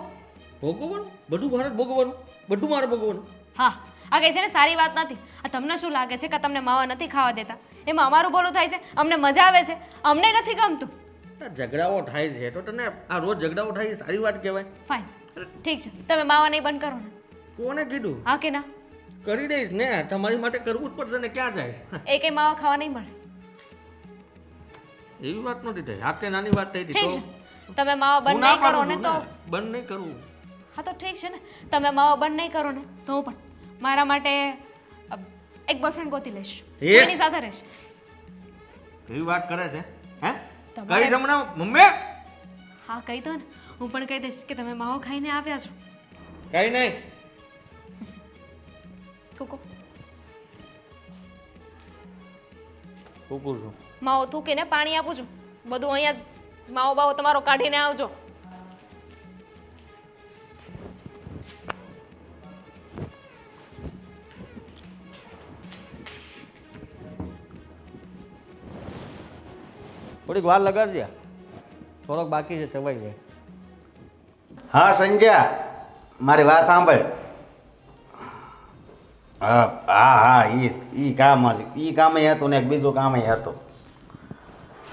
ભોગવવાનું બધું મારે જ ભોગવવાનું બધું મારે ભોગવવાનું. હા આ કઈ છે ને સારી વાત નથી. આ તમને શું લાગે છે કે તમને માવા નથી ખાવા દેતા એમાં અમારું ભલું થાય છે, અમને મજા આવે છે, અમને નથી ગમતું. આ ઝઘડાઓ થાય છે તો તને આ રોજ ઝઘડાઓ થાય એ સારી વાત કહેવાય. ફાઇન ઠીક છે તમે માવા નહીં બંધ કરો ને. કોને કીધું? હા કે ના? કરી દઈશ ને, તમારી માટે કરવું જ પડશે ને, ક્યાં જાય? એ કઈ માવા ખાવા નહીં મળે. એવી વાત નથી થઈ, આ કે નાની વાત થઈ ઠીક હતી છે તમે માવા હું બંધ ના નહીં કરો પાડું ને છું તો ને, બંધ નહીં કરું. હા તો ઠીક છે ને તમે માવા બંધ નહીં કરો ને તો હું પણ મારા માટે એક બોયફ્રેન્ડ ગોતી લઈશ, એ? એની સાથે રહીશ. એવી વાત કરે છે હે? તમારે- કઈ જમણા મમ્મી? હા કહી દો ને, હું પણ કહી દઈશ કે તમે માવો ખાઈને આવ્યા છો. કઈ નહીં. થૂકો કુકુર છું. માવો થૂકીને પાણી આપું છું, બધું અહીંયા જ માવો બાવો તમારો કાઢીને આવજો. થોડીક વાર લગાડજે, થોડોક બાકી છે, ચવાઈ જાય. હા સંજ્યા, મારી વાત સાંભળ. હા હા હા ઈ કામ જ, ઈ કામે હતું ને એક બીજું કામે હતું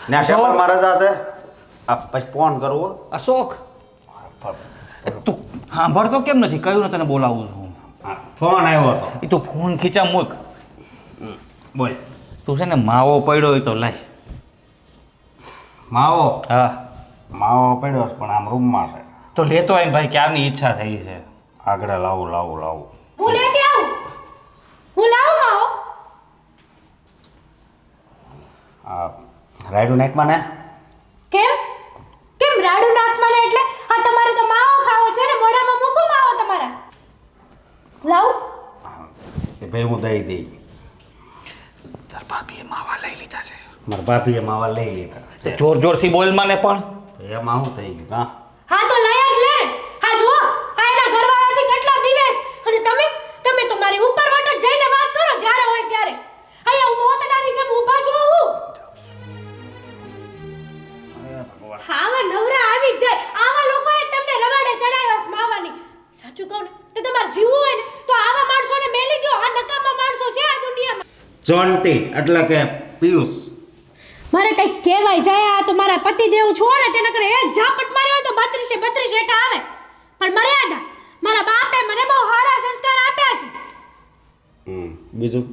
ને આ પેપરમાં રજા છે. આ પછી ફોન કરવો. અશોક તું સાંભળતો કેમ નથી? કયું ને તને બોલાવું છું. હા, ફોન આવ્યો હતો. એ તો ફોન ખીચા મૂક. બોલ. તું છે ને માવો પડ્યો હોય તો લાય. માવો હા માવો પડ્યો છે પણ આમ રૂમમાં છે. તો લેતો આવીને ભાઈ, ક્યારની ઈચ્છા થઈ છે. આગળ લાવું. હું લેતી આવું, હું લાવું માવો. આ રાયડું નાખમાં ને. કેમ કેમ રાડું નાખવાને એટલે? આ તમારે તો માવો ખાવો છે ને, મોઢામાં મૂકો માવો તમારા. લાવ. એ ભાઈ હું દઈ દઈ. તાર ભાભીએ માવા લઈ લીધા છે. મારા ભાભીએ માવા લઈ લીધા. તે જોર જોરથી બોલ મને પણ. એમાં શું થઈ ગયું? હા હા તો લઈ જ લે. હા જુઓ, આ એના ઘરવાળાથી કેટલા દિવસ અને તમે તો મારી ઉપર વટ જ જઈને વાત કરો જ્યારે હોય ત્યારે. અહીંયા હું મોતડાની જેમ ઊભા છો હું. હા આવા નવરા આવી જ જાય. આવા લોકોએ તમને રવાડે ચડાવ્યા છે માવાની. સાચું કહું ને તો તમારે જીવવું હોય ને તો આવા માણસોને મેલી દો. આ નકામા માણસો છે આ દુનિયામાં. ચોંટી એટલે કે પિયુષ. મારે કઈ કહેવાય જાય, આ તો મારા પતિદેવ છો ને તેના કરે એક ઝાપટ માર્યો હોય તો 32 હેઠા આવે. પણ મર્યાદા. મારા બાપે મને બહુ સારા સંસ્કાર આપ્યા છે. બીજું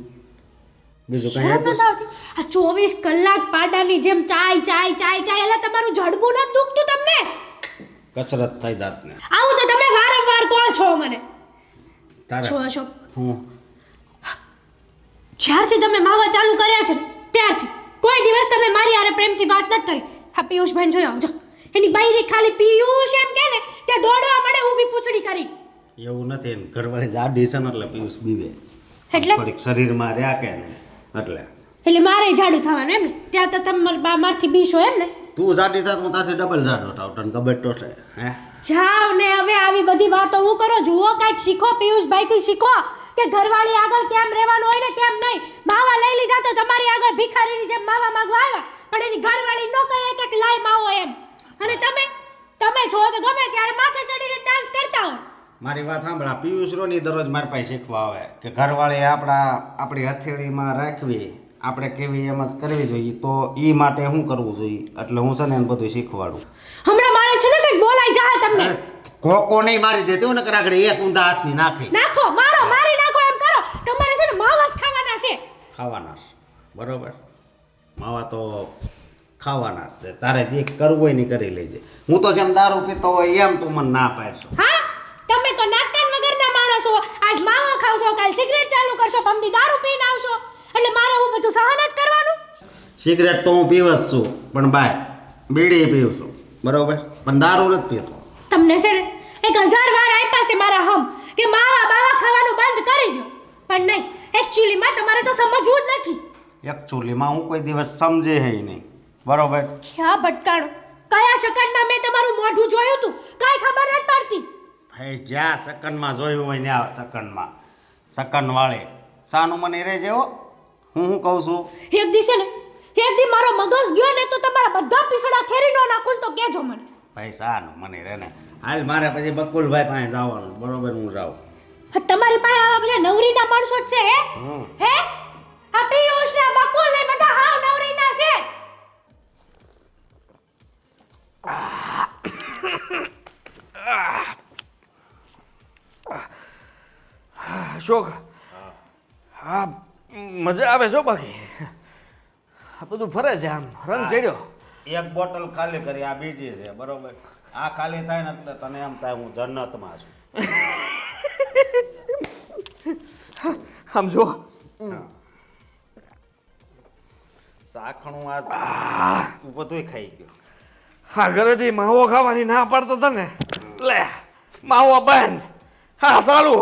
કઈ શરમ નથી આવતી? આ 24 કલાક પાડાની જેમ ચાય એટલે તમારું જડબું નથી દુખતું તમને? કસરત થઈ જાતને. આવું તો તમે વારંવાર કહો છો મને. તારે છો અશોક, હું જ્યારથી તમે માવા ચાલુ કર્યા છે ને, ત્યારથી કોઈ દિવસ તમે મારી હારે પ્રેમથી વાત નથી કરી. હા પિયુષભાઈ જોઈ આવજો, એની બાયરી ખાલી પિયુષ એમ કે ને તે દોડવા મળે ઊભી પૂંછડી કરી. એવું નથી, એમ ઘરવાળી જાડી છે ને એટલે પિયુષ બીવે. એટલે થોડીક શરીરમાં રહ્યા કે ને એટલે મારે જાડું થવાનું એમ ને? ત્યાં તો તમે મારથી બીશો એમ ને? તું જાડી થાત હું તારથી ડબલ જાડો થાવ. તને ખબર તો છે હે? જાઓ ને હવે આવી બધી વાતો હું કરો. જુઓ કાંઈક શીખો, પિયુષભાઈથી શીખો કે ઘરવાળી આગળ કેમ રહેવાનું હોય ને કેમ નહીં. માવા લઈ લીધા તો તમારી આગળ ભિખારીની જેમ માવા માંગવા આવ્યા, પણ એની ઘરવાળી નો કહે કે લાય માવો એમ. અને તમે છો તો ગમે ત્યારે માથે ચડીને ડાન્સ કરતા હોય. મારી વાત સાંભળ. આ પિયુષ રોની દરરોજ મારી પાસે શીખવા આવે કે ઘરવાળી આપણી હથેળીમાં રાખવી, આપણે કેવી એમ જ કરવી જોઈએ, તો એ માટે શું કરવું જોઈએ. એટલે હું છે ને એને બધું શીખવાડું. હમણાં મારે છે ને કંઈક બોલાઈ જાય તમને. અરે કોકો નહીં મારી દેતી હું ને કરાકડે એક ઊંધા હાથની નાખી નાખો, મારી નાખો એમ કરો. તમારે છે ને માવા જ ખાવાના છે. ખાવાના છે. બરોબર, માવા તો ખાવાના જ છે. તારે જે કરવું હોય ને કરી લેજે. હું તો જેમ દારૂ પીતો હોય એમ તું મને ના પાડશો. હા તમે તો નાકકાન વગરના માણસો. આજ માવો ખાવશો, કાલ સિગરેટ ચાલુ કરશો, પમદી દારૂ પીને આવશો. એટલે મારે હું બધું સહન જ કરવાનું. સિગરેટ તો હું પીવ જ છું, પણ બહાર બીડી પીવું છું. બરોબર, પણ દારૂ નથી પીતો. તમને છે ને 1000 વાર આપ્યા છે મારા હમ કે માવા બાવા ખાવાનું બંધ કરી દો, પણ નહીં. એકચ્યુઅલીમાં તમારે તો સમજવું જ નથી. એકચ્યુઅલીમાં હું કોઈ દિવસ સમજે હે નહીં. બરોબર, ક્યાં ભટકાણો? કયા શકંડમાં મેં તમારું મોઢું જોયું હતું? કાંઈ ખબર નથી પડતી. ભાઈ જ્યાં સેકન્ડમાં જોયું હોય ત્યાં સેકન્ડમાં. સકનવાળી સાનું મને રે જેવો હું કહું છું એક દી છે ને એક દી મારો મગજ ગયો ને તો તમારા બધા પીસડા ખેરી નો નાખું તો કહેજો મને. ભાઈ સાનું મને રે ને હાલ મારે પછી બકુલભાઈ પાસે જવાનું બરોબર હું જાઉં. હા, તમારી પાસે આવા બધા નવરીના માણસો જ છે હે હમ. હે આ પિયુષ ને બકુલ ને બધા હાવ નવરીના છે. અશોક હા મજા આવે છો બાકી આ બધું ફરે છે આમ રંગ ચડ્યો. એક બોટલ ખાલી કરી આ બીજી છે બરોબર આ ખાલી થાય ને એટલે તને એમ થાય હું જન્નતમાં છું. આમ જો સાખણું આ તું બધુંય ખાઈ ગયો. હા ઘરેથી માવો ખાવાની ના પાડતા હતા ને લે માવો બંધ હા ચાલુ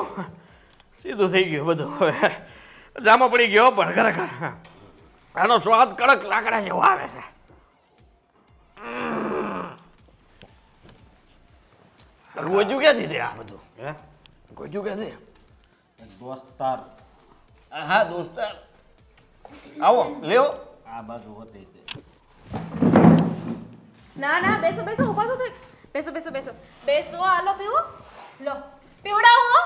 સીધું થઈ ગયું બધું હવે જામો પડી ગયો પણ ખરેખર આનો સ્વાદ કડક લાકડા જેવો આવે છે. ગોજુ ક્યાંથી દે આ બધું હે ગોજુ ક્યાંથી એક દોસ્તાર હા દોસ્તાર આવો લ્યો આ બાજુ હોતી છે. ના ના બેસો બેસો ઊભા તો થઈ. બેસો બેસો બેસો બેસો આલો પીવો લો પીવડાવો.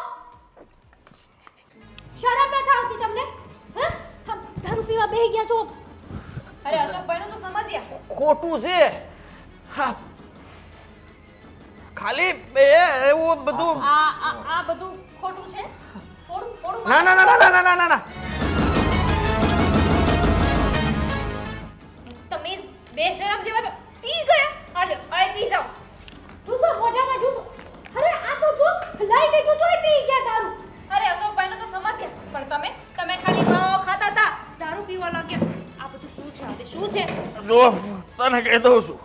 શરમ નથી આવતી તમને હે હમ, દારૂ પીવા બેહી ગયા છો. અરે અશોકભાઈ નું તો સમજ્યા. ખોટું છે હા ખાલી એવું બધું આ બધું ખોટું છે. થોડું થોડું ના ના ના ના ના ના ના ના તમે બેશરમ જેવા છો. પી ગયા હાલ્યો આય પી જાઓ. ઢૂસો મોઢામાં ઢૂસો. અરે આ તો જો લઈ દીધું તોય પી ગયા દારૂ. અરે અશોકભાઈ નું તો સમજ્યા પણ તમે ખાલી માવો ખાતા હતા દારૂ પીવા લાગ્યા. આ બધું શું છે આદિ શું છે. જો તને કહી દઉં છું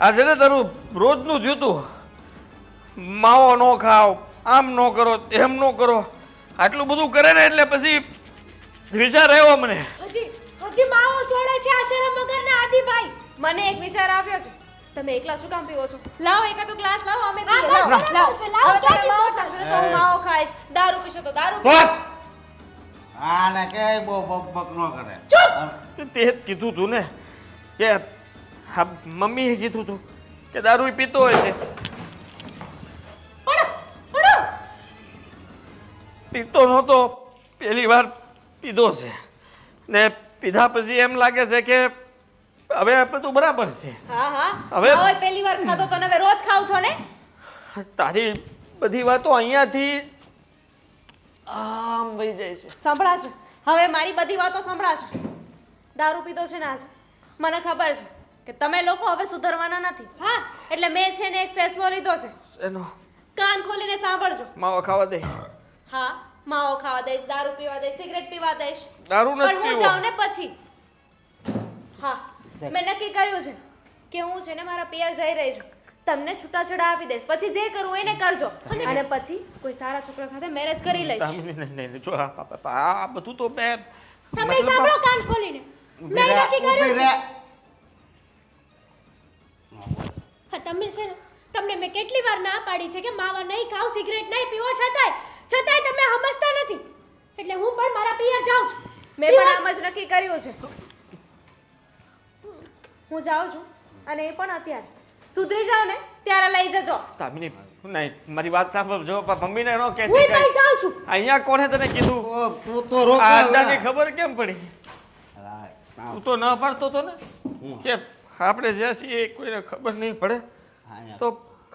આ છે ને તારું રોજનું જ્યુતું માવો ન ખાવ આમ ન કરો તેમ ન કરો આટલું બધું કરે ને એટલે પછી વિચાર આવ્યો મને. હજી માવો જોડે છે આ શરમ વગરના આદિભાઈ. મને એક વિચાર આવ્યો છે. તમે એકલા શું કામ પીવો છો? લાવો એકાદો ગ્લાસ લાવો અમે આ પીએ. બસ લાવો છે, લાવો. હવે તમે માવો ખાશો ને તો હું માવો ખાઈશ. દારૂ પીશો તો દારૂ બસ આને કે બહુ બક ન કરે. તે જ કીધું તું ને કે હા મમ્મીએ કીધું તું કે દારૂ પીતો હોય છે. પીતો નહોતો પહેલી વાર પીધો છે ને પીધા પછી એમ લાગે છે કે હવે બધું બરાબર છે. હા હા હવે- હવે પહેલી વાર ખાધો તો ને હવે રોજ ખાવ છો ને. તારી બધી વાતો અહીંયાથી આમ વહી જાય છે. સંભળાશે હવે મારી બધી વાતો સંભળાશે. દારૂ પીધો છે ને આજે મને ખબર છે કે તમે લોકો હવે સુધરવાના નથી. હા એટલે મેં છે ને એક ફેસલો લીધો છે. એનો કાન ખોલીને સાંભળજો. માવા ખાવા દે. હા માવો ખાવા દઈશ, દારૂ પીવા દઈશ, સિગરેટ પીવા દઈશ, દારૂ પણ નથી હું પીવો. જાઉં ને પછી. હા મેં નક્કી કર્યું છે કે હું છે ને મારા પિયર જઈ રહી છું. તમને છૂટાછેડા આપી દઈશ, પછી જે કરવું એને કરજો અને પછી કોઈ સારા છોકરા સાથે મેરેજ કરી લઈશ. નહીં, નહીં, જો આ બધું તો મેં તમે મતલબ સાંભળો કાન ખોલીને. મેં નક્કી કર્યું છે. હા તમે છે ને તમને મેં કેટલી વાર ના પાડી છે કે માવા નહીં ખાવ, સિગરેટ નહીં પીવો, છતાંય તમે સમજતા નથી. એટલે હું પણ મારા પિયર જાઉં છું. મેં પણ આમ જ નક્કી કર્યું છે. હું જાઉં છું અને એ પણ અત્યારે. સુધરી જાવ ને ત્યારે લઈ જજો. તામિની નહીં મારી વાત સાંભળ. જો મમ્મીને ન હું કહેતી પણ કઈ જાઉં છું. અહીંયા કોને તને કીધું તું તો આ રોકા અડ્ડાની ખબર કેમ પડી? હા, તું તો ન પાડતો તો ને હું? કે આપણે જે છીએ એ કોઈને ખબર નહીં પડે હા, તો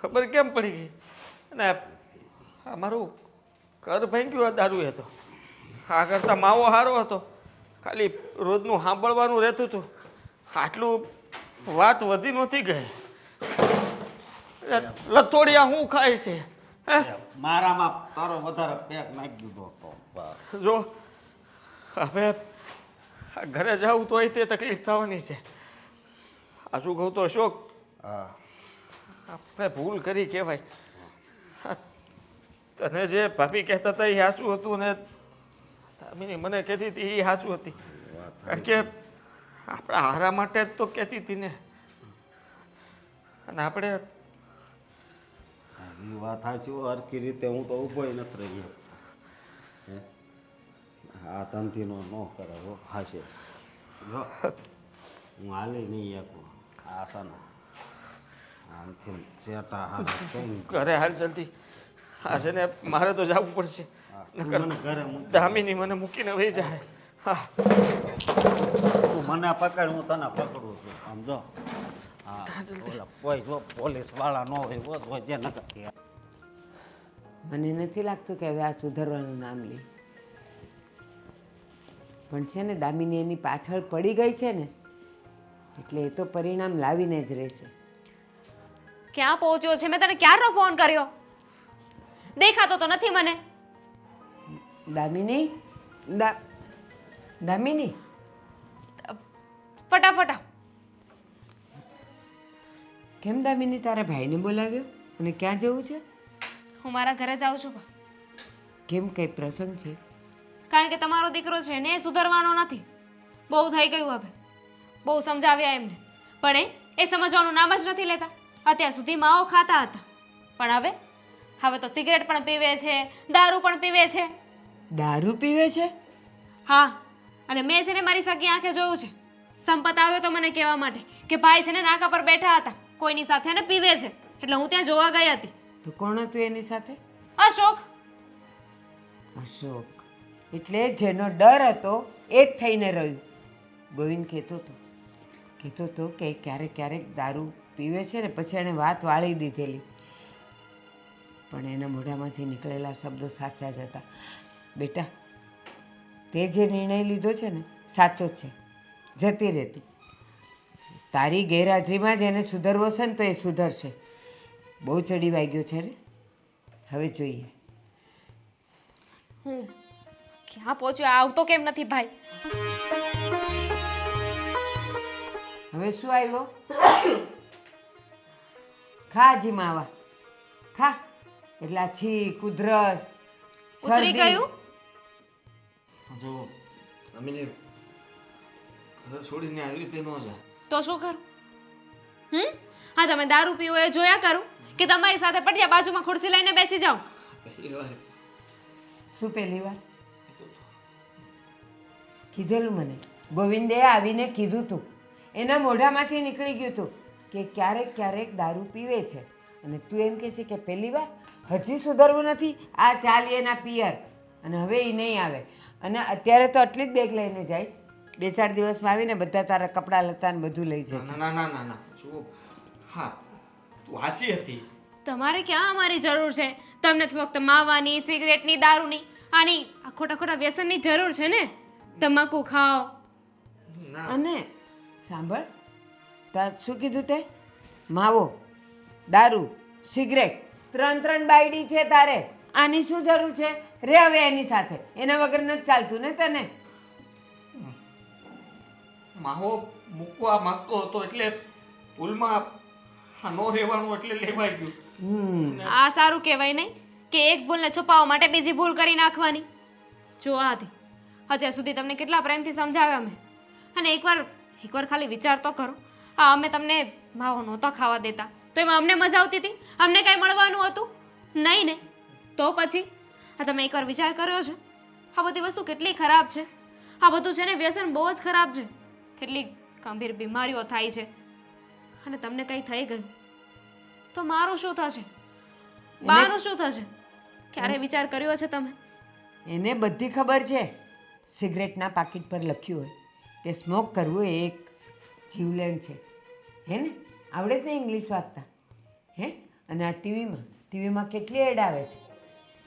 ખબર કેમ પડી ગઈ? અને આ મારું ઘર ભાંગ્યું આ દારૂ હતો. આ કરતાં માવો સારો હતો. ખાલી રોજનું સાંભળવાનું રહેતું હતું. આટલું વાત વધી નહોતી ગઈ. લથોડિયા હું ખાય છે હે? મારામાં તારો વધારે પેક નાખી દીધો હતો બસ. જો હવે આ ઘરે જવું તોય તે તકલીફ થવાની છે. આ શું કહું તો અશોક હા આપણે ભૂલ કરી કહેવાય. આ તને જે ભાભી કહેતા હતા એ સાચું હતું ને તામિની મને કહેતી હતી એ સાચું હતી. કારણ કે આપણા હારા માટે જ તો કહેતી હતી ને. અને આપણે એ વાત સાચી હો, હરખી રીતે હું તો ઊભો નથી રહ્યો. હે આ તંતીનો ન કરે હો હાશે જો હું હાલી નહીં એકું આસાના આમથી ચેટા હારા કઈ ઘરે હાલ જલ્દી હા છે ને મારે તો જવું પડશે તું મને ઘરે મૂક દામિની મને મૂકીને વહી જાય હા તું મને પકડ હું તને પકડું છું સમજો હા ઓલા કોઈ જો પોલીસ વાળા ન હોય બસ હોય જે નકર મને નથી લાગતું કે હવે આ સુધરવાનું નામ લે પણ છે ને દામિની એની પાછળ પડી ગઈ છે ને એટલે એ તો પરિણામ લાવીને જ રહેશે. ક્યાં પહોંચ્યો છે? મેં તને ક્યારનો ફોન કર્યો, દેખાતો તો નથી મને. દામિની દામિની ફટાફટ આવ. કેમ દામિની તારા ભાઈને બોલાવ્યો અને ક્યાં જવું છે? હું મારા ઘરે જાઉં છું. કેમ કઈ પ્રસંગ છે? કારણ કે તમારો દીકરો છે ને એ સુધરવાનો નથી. બહુ થઈ ગયું હવે, બહુ સમજાવ્યા એમને, પણ એ સમજવાનું નામ જ નથી લેતા. અત્યાર સુધી માવો ખાતા હતા, પણ હવે તો સિગરેટ પણ પીવે છે, દારૂ પણ પીવે છે. દારૂ પીવે છે? હા, અને મેં છે ને મારી સગી આંખે જોયું છે. સંપત આવ્યો તો મને કહેવા માટે કે ભાઈ છે ને નાકા પર બેઠા હતા, કોઈની સાથે ને પીવે છે, એટલે હું ત્યાં જોવા ગઈ હતી. તો કોણ હતું એની સાથે? અશોક. અશોક એટલે જેનો ડર હતો એ જ થઈને રહ્યું. ગોવિંદ કહેતો હતો કે ક્યારેક ક્યારેક દારૂ પીવે છે ને પછી એણે વાત વાળી દીધેલી, પણ એના મોઢામાંથી નીકળેલા શબ્દો સાચા જ હતા. બેટા, તે જે નિર્ણય લીધો છે ને સાચો જ છે. જતી રહેતું, તારી ગેરહાજરીમાં જ એને સુધરવો છે ને તો એ સુધરશે. બહુ ચડી વાગ્યો છે ને, હવે જોઈએ. હું ક્યાં પહોંચ્યો? આવતો કેમ નથી ભાઈ? હવે શું આવ્યો? ખા જી માવા ખા, એટલે આ છીંક ઉધરસ ઉતરી શરદી. ગયું? જો અમીને ઘર છોડીને આવી રીતે ન જાય તો શું કરું? હા, તમે દારૂ પીવો એ જોયા કરું કે તમારી સાથે પટિયા બાજુમાં ખુરશી લઈને બેસી જાઉં? પહેલી વાર શું પહેલી વાર કીધેલું? મને ગોવિંદે આવીને કીધું તું, એના મોઢામાંથી નીકળી ગયું તું કે ક્યારેક ક્યારેક દારૂ પીવે છે, અને તું એમ કહે છે કે પહેલી વાર? હજી સુધરવું નથી? આ ચાલી એના પિયર, અને હવે એ નહીં આવે. અને અત્યારે તો આટલી જ બેગ લઈને જાય છે, 2-4 દિવસમાં આવીને બધા તારા કપડાં લતા ને બધું લઈ જશે. ના ના ના ના જુઓ હા તું સાચી હતી. તમારે ક્યાં અમારી જરૂર છે? તમને તો ફક્ત માવાની, સિગરેટની, દારૂની, આની આ ખોટા ખોટા વ્યસનની જરૂર છે ને. તમાકુ ખાઓ. ના અને સાંભળ, તા શું કીધું તે? માવો, દારૂ, સિગરેટ, 3 બાયડી છે તારે. આની શું જરૂર છે? રે હવે એની સાથે, એના વગર નથી ચાલતું ને તને. માહો મૂકવા માંગતો હતો એટલે ભૂલમાં આ નો રહેવાનું એટલે લેવાઈ ગયું. આ સારું કહેવાય નહીં કે એક ભૂલને છુપાવવા માટે બીજી ભૂલ કરી નાખવાની. જો આ હતી, અત્યાર સુધી તમને કેટલા પ્રેમથી સમજાવ્યા મેં, અને એકવાર ખાલી વિચાર તો કરો. હા, અમે તમને માવો નહોતા ખાવા દેતા તો એમાં અમને મજા આવતી હતી? અમને કાંઈ મળવાનું હતું નહીં ને? તો પછી આ તમે એકવાર વિચાર કર્યો છે? આ બધી વસ્તુ કેટલી ખરાબ છે. આ બધું છે ને વ્યસન બહુ જ ખરાબ છે. કેટલી ગંભીર બીમારીઓ થાય છે, અને તમને કંઈ થઈ ગયું તો મારું શું થશે? બાનું શું થશે? ક્યારે વિચાર કર્યો છે તમે? એને બધી ખબર છે. સિગરેટના પાકીટ પર લખ્યું હોય કે સ્મોક કરવું એ એક જીવલેણ છે, હે ને? આવડે જ ને ઇંગ્લિશ વાંચતા, હે? અને આ ટીવીમાં કેટલી એડ આવે છે,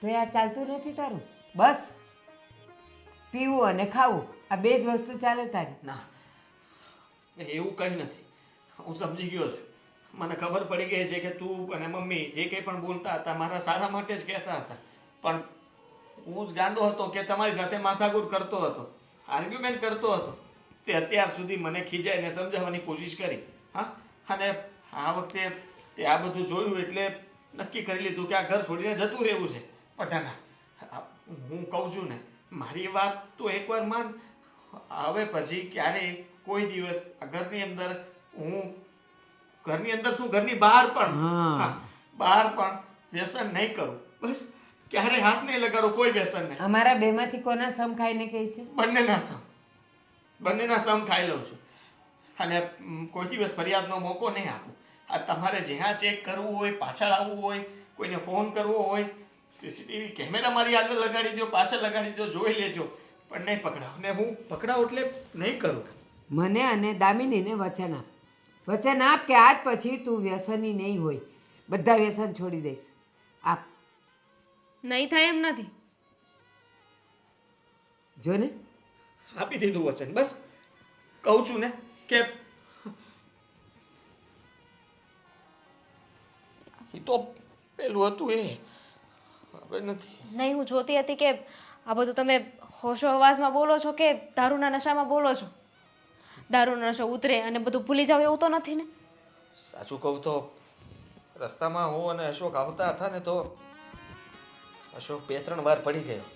તો એ આ ચાલતું નથી તારું? બસ પીવું અને ખાવું, આ 2 જ વસ્તુ ચાલે તારી. ના એવું કંઈ નથી, હું સમજી ગયો છું. મને ખબર પડી ગઈ છે કે તું અને મમ્મી જે કંઈ પણ બોલતા હતા મારા સારા માટે જ કહેતા હતા, પણ હું જ ગાંડો હતો કે તમારી સાથે માથાકૂટ કરતો હતો, આર્ગ્યુમેન્ટ કરતો હતો. તે અત્યાર સુધી મને ખીજાઈને સમજાવવાની કોશિશ કરી. હા, અને આ વખતે તે આ બધું જોયું એટલે નક્કી કરી લીધું કે આ ઘર છોડીને જતું રહેવું છે. પટાના હું કહું છું ને, મારી વાત તો એકવાર માન. હવે પછી ક્યારેય કોઈ દિવસ આ ઘરની અંદર ઘરની અંદર શું ઘરની બહાર પણ હા. હા, બહાર પણ વ્યસન નહીં કરું. બસ ક્યારે હાથ નહીં લગાડો કોઈ વ્યસનને. અમારા બેમાંથી કોના સમ ખાઈને કહે છે? બંનેના સમ ખાઈ લઉં છું અને કોઈ દિવસ ફરિયાદનો મોકો નહીં આપું. આ તમારે જ્યાં ચેક કરવું હોય, પાછળ આવવું હોય, કોઈને ફોન કરવો હોય, સીસીટીવી કેમેરા મારી આગળ લગાડી દો, પાછળ લગાડી દો, જોઈ લેજો, પણ નહીં પકડાવ. ને હું પકડાવ એટલે નહીં કરું. મને અને દામિનીને વચન આપ. વચન આપ કે આજ પછી તું વ્યસની નહીં હોય, બધા વ્યસન છોડી દઈશ. આપ. નહીં થાય એમ નથી. જો ને, આપી દીધું વચન. બસ કહું છું ને કે એ તો પેલું હતું એ હવે નથી. નહીં, હું જોતી હતી કે આ બધું તમે હોશો અવાજમાં બોલો છો કે દારૂના નશામાં બોલો છો. દારૂનો નશો ઉતરે અને બધું ભૂલી જાવ એવું તો નથી ને? સાચું કહું તો રસ્તામાં હું અને અશોક આવતા હતા ને તો અશોક 2-3 વાર પડી ગયો.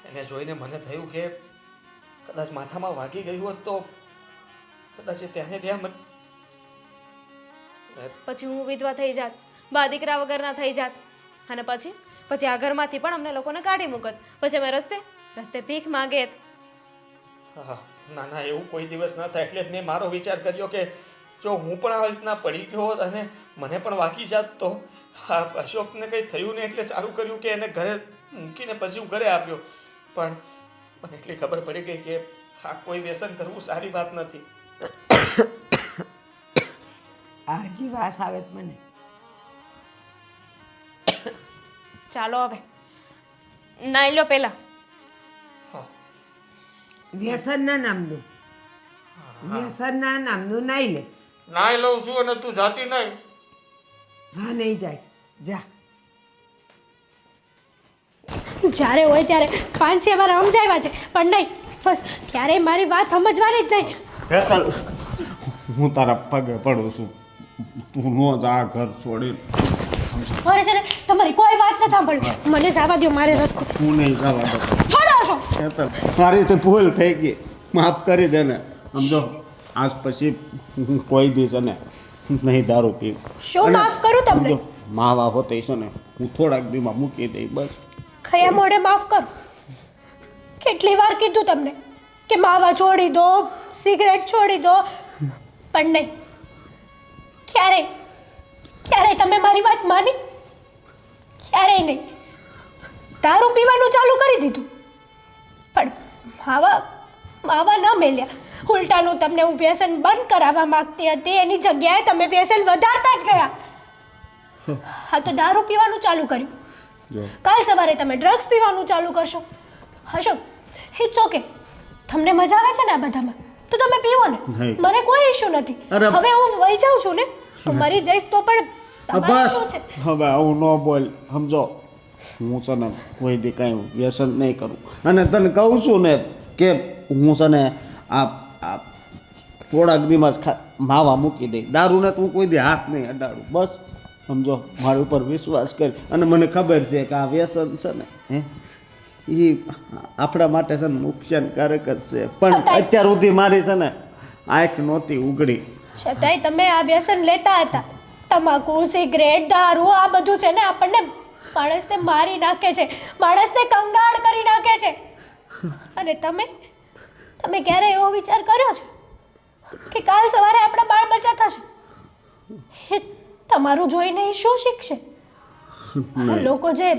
એને જોઈને મને થયું કે કદાચ માથામાં વાગી ગયું હોત તો કદાચ એ ત્યાં ને ત્યાં પછી હું વિધવા થઈ જાત, બા દીકરા વગરના થઈ જાત, અને પછી આ ઘરમાંથી પણ અમને લોકોને કાઢી મૂકત. પછી અમે રસ્તે ભીખ માંગેત. હા, ના ના, એવું કોઈ દિવસ ન થાય. એટલે જ મેં મારો વિચાર કર્યો કે જો હું પણ આવી રીતના પડી ગયો હોત અને મને પણ વાગી જાત તો હા, અશોકને કંઈ થયું ને એટલે સારું કર્યું કે એને ઘરે મૂકીને પછી હું ઘરે આવ્યો. પણ મને એટલી ખબર પડી ગઈ કે આ કોઈ વ્યસન કરવું સારી વાત નથી. આ હજી વાસ આવે છે મને. ચાલો હવે નાઈ લો પેલા. હા, વ્યસનના નામનું વ્યસનના નામનું નાઈ લે. નાઈ લઉં છું અને તું જાતી નહીં. હા, નહીં જાય. જા. જ્યારે હોય ત્યારે 5-6 વાર સમજાવ્યા છે પણ નહીં, બસ ક્યારેય મારી વાત સમજવાની જ નહીં. હેતલ, હું તારા પગે પડું છું, તું નો જા ઘર છોડી. મારે છે ને તમારી કોઈ વાત ન સાંભળવી. મને જવા દો મારે રસ્તે. હું નહીં જવા દઉં. છોડો છો. હેતલ, મારી તો ભૂલ થઈ ગઈ, માફ કરી દે ને. સમજો, આજ પછી હું કોઈ દિવસ ને નહીં દારૂ પીવું. શું માફ કરું તમને? સમજો, માવા હોતે છે ને હું થોડાક દીમાં મૂકી દઈ બસ. ખયા મોઢે માફ કરો. કેટલી વાર કીધું તમને કે માવા છોડી દો, સિગરેટ છોડી દો, પણ નહીં. ક્યારેય તમે મારી વાત માની? ક્યારેય નહીં. દારૂ પીવાનું ચાલુ કરી દીધું પણ માવા ન મેલ્યા. ઉલટાનું તમને હું વ્યસન બંધ કરાવવા માંગતી હતી, એની જગ્યાએ તમે વ્યસન વધારતા જ ગયા. હા, તો દારૂ પીવાનું ચાલુ કર્યું. જો કાલ સવારે તમે ડ્રગ્સ પીવાનું ચાલુ કરશો. Ashok, it's okay. તમને મજા આવે છે ને આ બધામાં તો તમે પીવો ને, નહીં. મને કોઈ ઇશ્યુ નથી. અરે. હવે હું વહી જાઉં છું ને, તો મરી જઈશ તો પણ તમારું શું છે? બસ હવે આવું ન બોલ. સમજો, હું છે ને કોઈ દી કાંઈ વ્યસન નહીં કરું. અને તને કહું છું ને કે હું છે ને આ થોડાક દીમાં જ માવા મૂકી દઈ. દારૂને તું કોઈ દી હાથ નહીં અડાડું. બસ સમજો, મારી ઉપર વિશ્વાસ કર. અને મને ખબર છે કે આ વ્યસન છે ને એ આપણા માટે છે ને નુકસાનકારક જ છે. પણ અત્યાર સુધી મારી છે ને આંખ નહોતી ઉઘડી. છતાંય તમે આ વ્યસન લેતા હતા. તમાકુ, સિગરેટ, દારૂ, આ બધું છે ને આપણને માણસને મારી નાખે છે, માણસને કંગાળ કરી નાખે છે. અને તમે ક્યારે એવો વિચાર કર્યો છે કે કાલ સવારે આપણા બાળ બચ્ચા થશે? એ તમારું જોઈને એ શું શીખશે? આ લોકો જે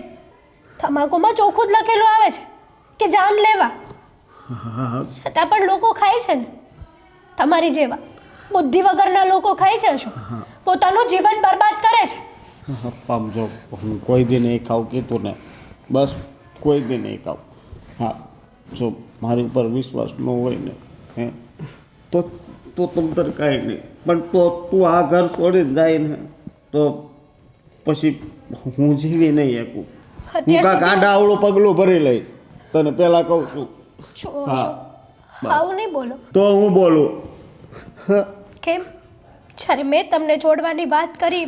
તમાકુમાં ચોખ્ખું જ લખેલું આવે છે કે જાન લેવા, છતાં પણ લોકો ખાય છે ને તમારી જેવા બુદ્ધિ વગરના લોકો ખાય છે. શું પોતાનું જીવન બરબાદ કરે છે. સમજો, હું કોઈ દી નહીં ખાઉં કીધું ને, બસ કોઈ દી નહીં ખાઉં. હા, જો મારી ઉપર વિશ્વાસ ન હોય ને તો તમતર કાંઈ નહીં. પણ તો તું આ ઘર છોડીને જાય ને તો પછી હું જીવી નહીં શકું. હું કાંક આડા આવડું પગલું ભરી લઈશ, તને પહેલાં કહું છું. હા, આવું નહીં બોલો. તો હું બોલું. કેમ? જ્યારે મેં તમને છોડવાની વાત કરી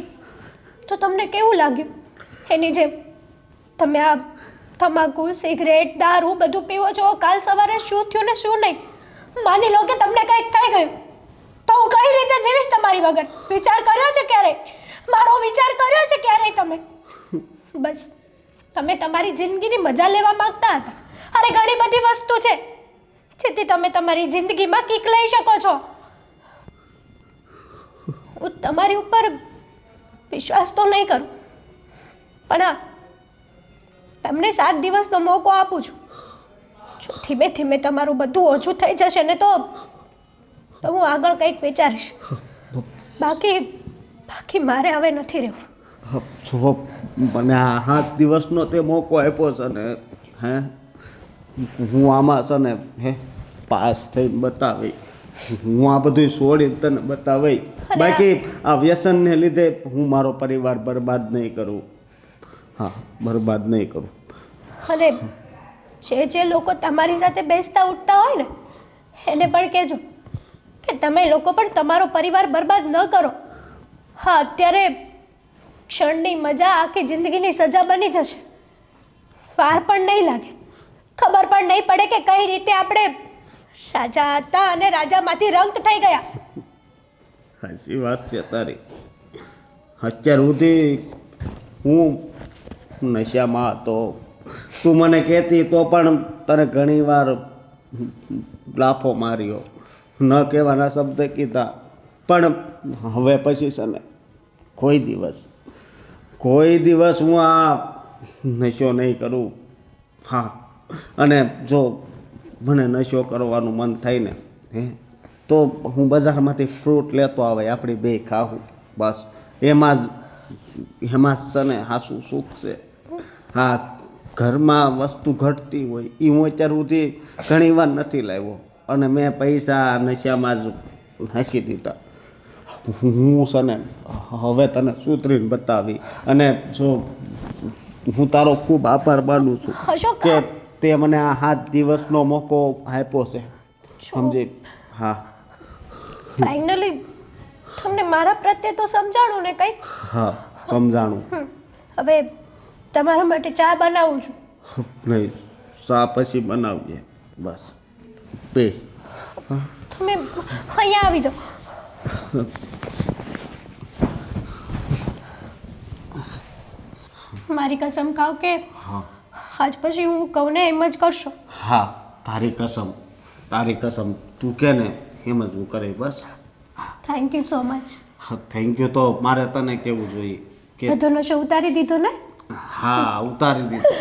તો તમને કેવું લાગ્યું? એની જેમ તમે આ તમાકુ, સિગરેટ, દારૂ બધું પીવો છો. કાલ સવારે શું થયું ને શું નહીં, માની લો કે તમને કંઈક થઈ ગયું તો હું કઈ રીતે જીવીશ તમારી વગર? વિચાર કર્યો છે ક્યારેય? મારો વિચાર કર્યો છે ક્યારેય તમે? બસ તમે તમારી જિંદગીની મજા લેવા માંગતા હતા. અરે ઘણી બધી વસ્તુ છે જેથી તમે તમારી જિંદગીમાં કિક લઈ શકો છો. હું તમારી ઉપર વિશ્વાસ તો નહીં કરું, પણ હા, તમને 7 દિવસનો મોકો આપું છું. જો ધીમે ધીમે તમારું બધું ઓછું થઈ જશે ને તો હું આગળ કંઈક વિચારીશ. બાકી મારે હવે નથી રહેવું. જો મને આ 7 દિવસનો તે મોકો આપ્યો છે ને, હે હું આમાં છે ને પાસ થઈને બતાવી, હું આ બધું છોડીને તને બતાવી. બાકી આ વ્યસનને લીધે હું મારો પરિવાર બરબાદ નહીં કરું. હા, બરબાદ નહીં કરું. અને જે લોકો તમારી સાથે બેસતા ઉઠતા હોય ને એને પણ કહેજો કે તમે લોકો પણ તમારો પરિવાર બરબાદ ન કરો. હા, અત્યારે ક્ષણની મજા આખી જિંદગીની સજા બની જશે. વાર પણ નહીં લાગે, ખબર પણ નહીં પડે કે કઈ રીતે આપણે રાજા હતા અને રાજામાંથી રંક થઈ ગયા. સાચી વાત છે તારી. અત્યાર સુધી હું નશામાં હતો. તું મને કહેતી તો પણ તને ઘણી વાર લાફો માર્યો, ન કહેવાના શબ્દ કીધા. પણ હવે પછી છે ને કોઈ દિવસ હું આ નશો નહીં કરું. હા, અને જો મને નશો કરવાનું મન થાય ને તો હું બજારમાંથી ફ્રૂટ લેતો આવે, આપણી બે ખાવું. બસ એમાં જ છે ને હાસું સુખ છે. હા, ઘરમાં વસ્તુ ઘટતી હોય એ હું અત્યાર સુધી ઘણી વાર નથી લાવ્યો, અને મેં પૈસા નશામાં જ નાખી દીધા. હું છે ને હવે તને સુધરીને બતાવી, અને જો હું તારો ખૂબ આભાર માનું છું અશોક, કે તે મને આ 7 દિવસનો મોકો આપ્યો છે, સમજી? હા, ફાઇનલી તમને મારા પ્રત્યે તો સમજાણું ને કંઈક. હા, સમજાણું. હવે તમારા માટે ચા બનાવું છું. નહીં, ચા પછી બનાવજે. બસ પે. તમે અહીંયા આવી જાઓ. મારી કસમ ખાવ કે આજ પછી હું કહું ને એમ જ કરશો. હા, તારી કસમ તું કે ને એમ જ હું કરે. બસ thank you so much. Thank you તો મારે તને કેવું જોઈએ કે બધો નશો ઉતારી દીધો ને. હા, ઉતારી દીધો.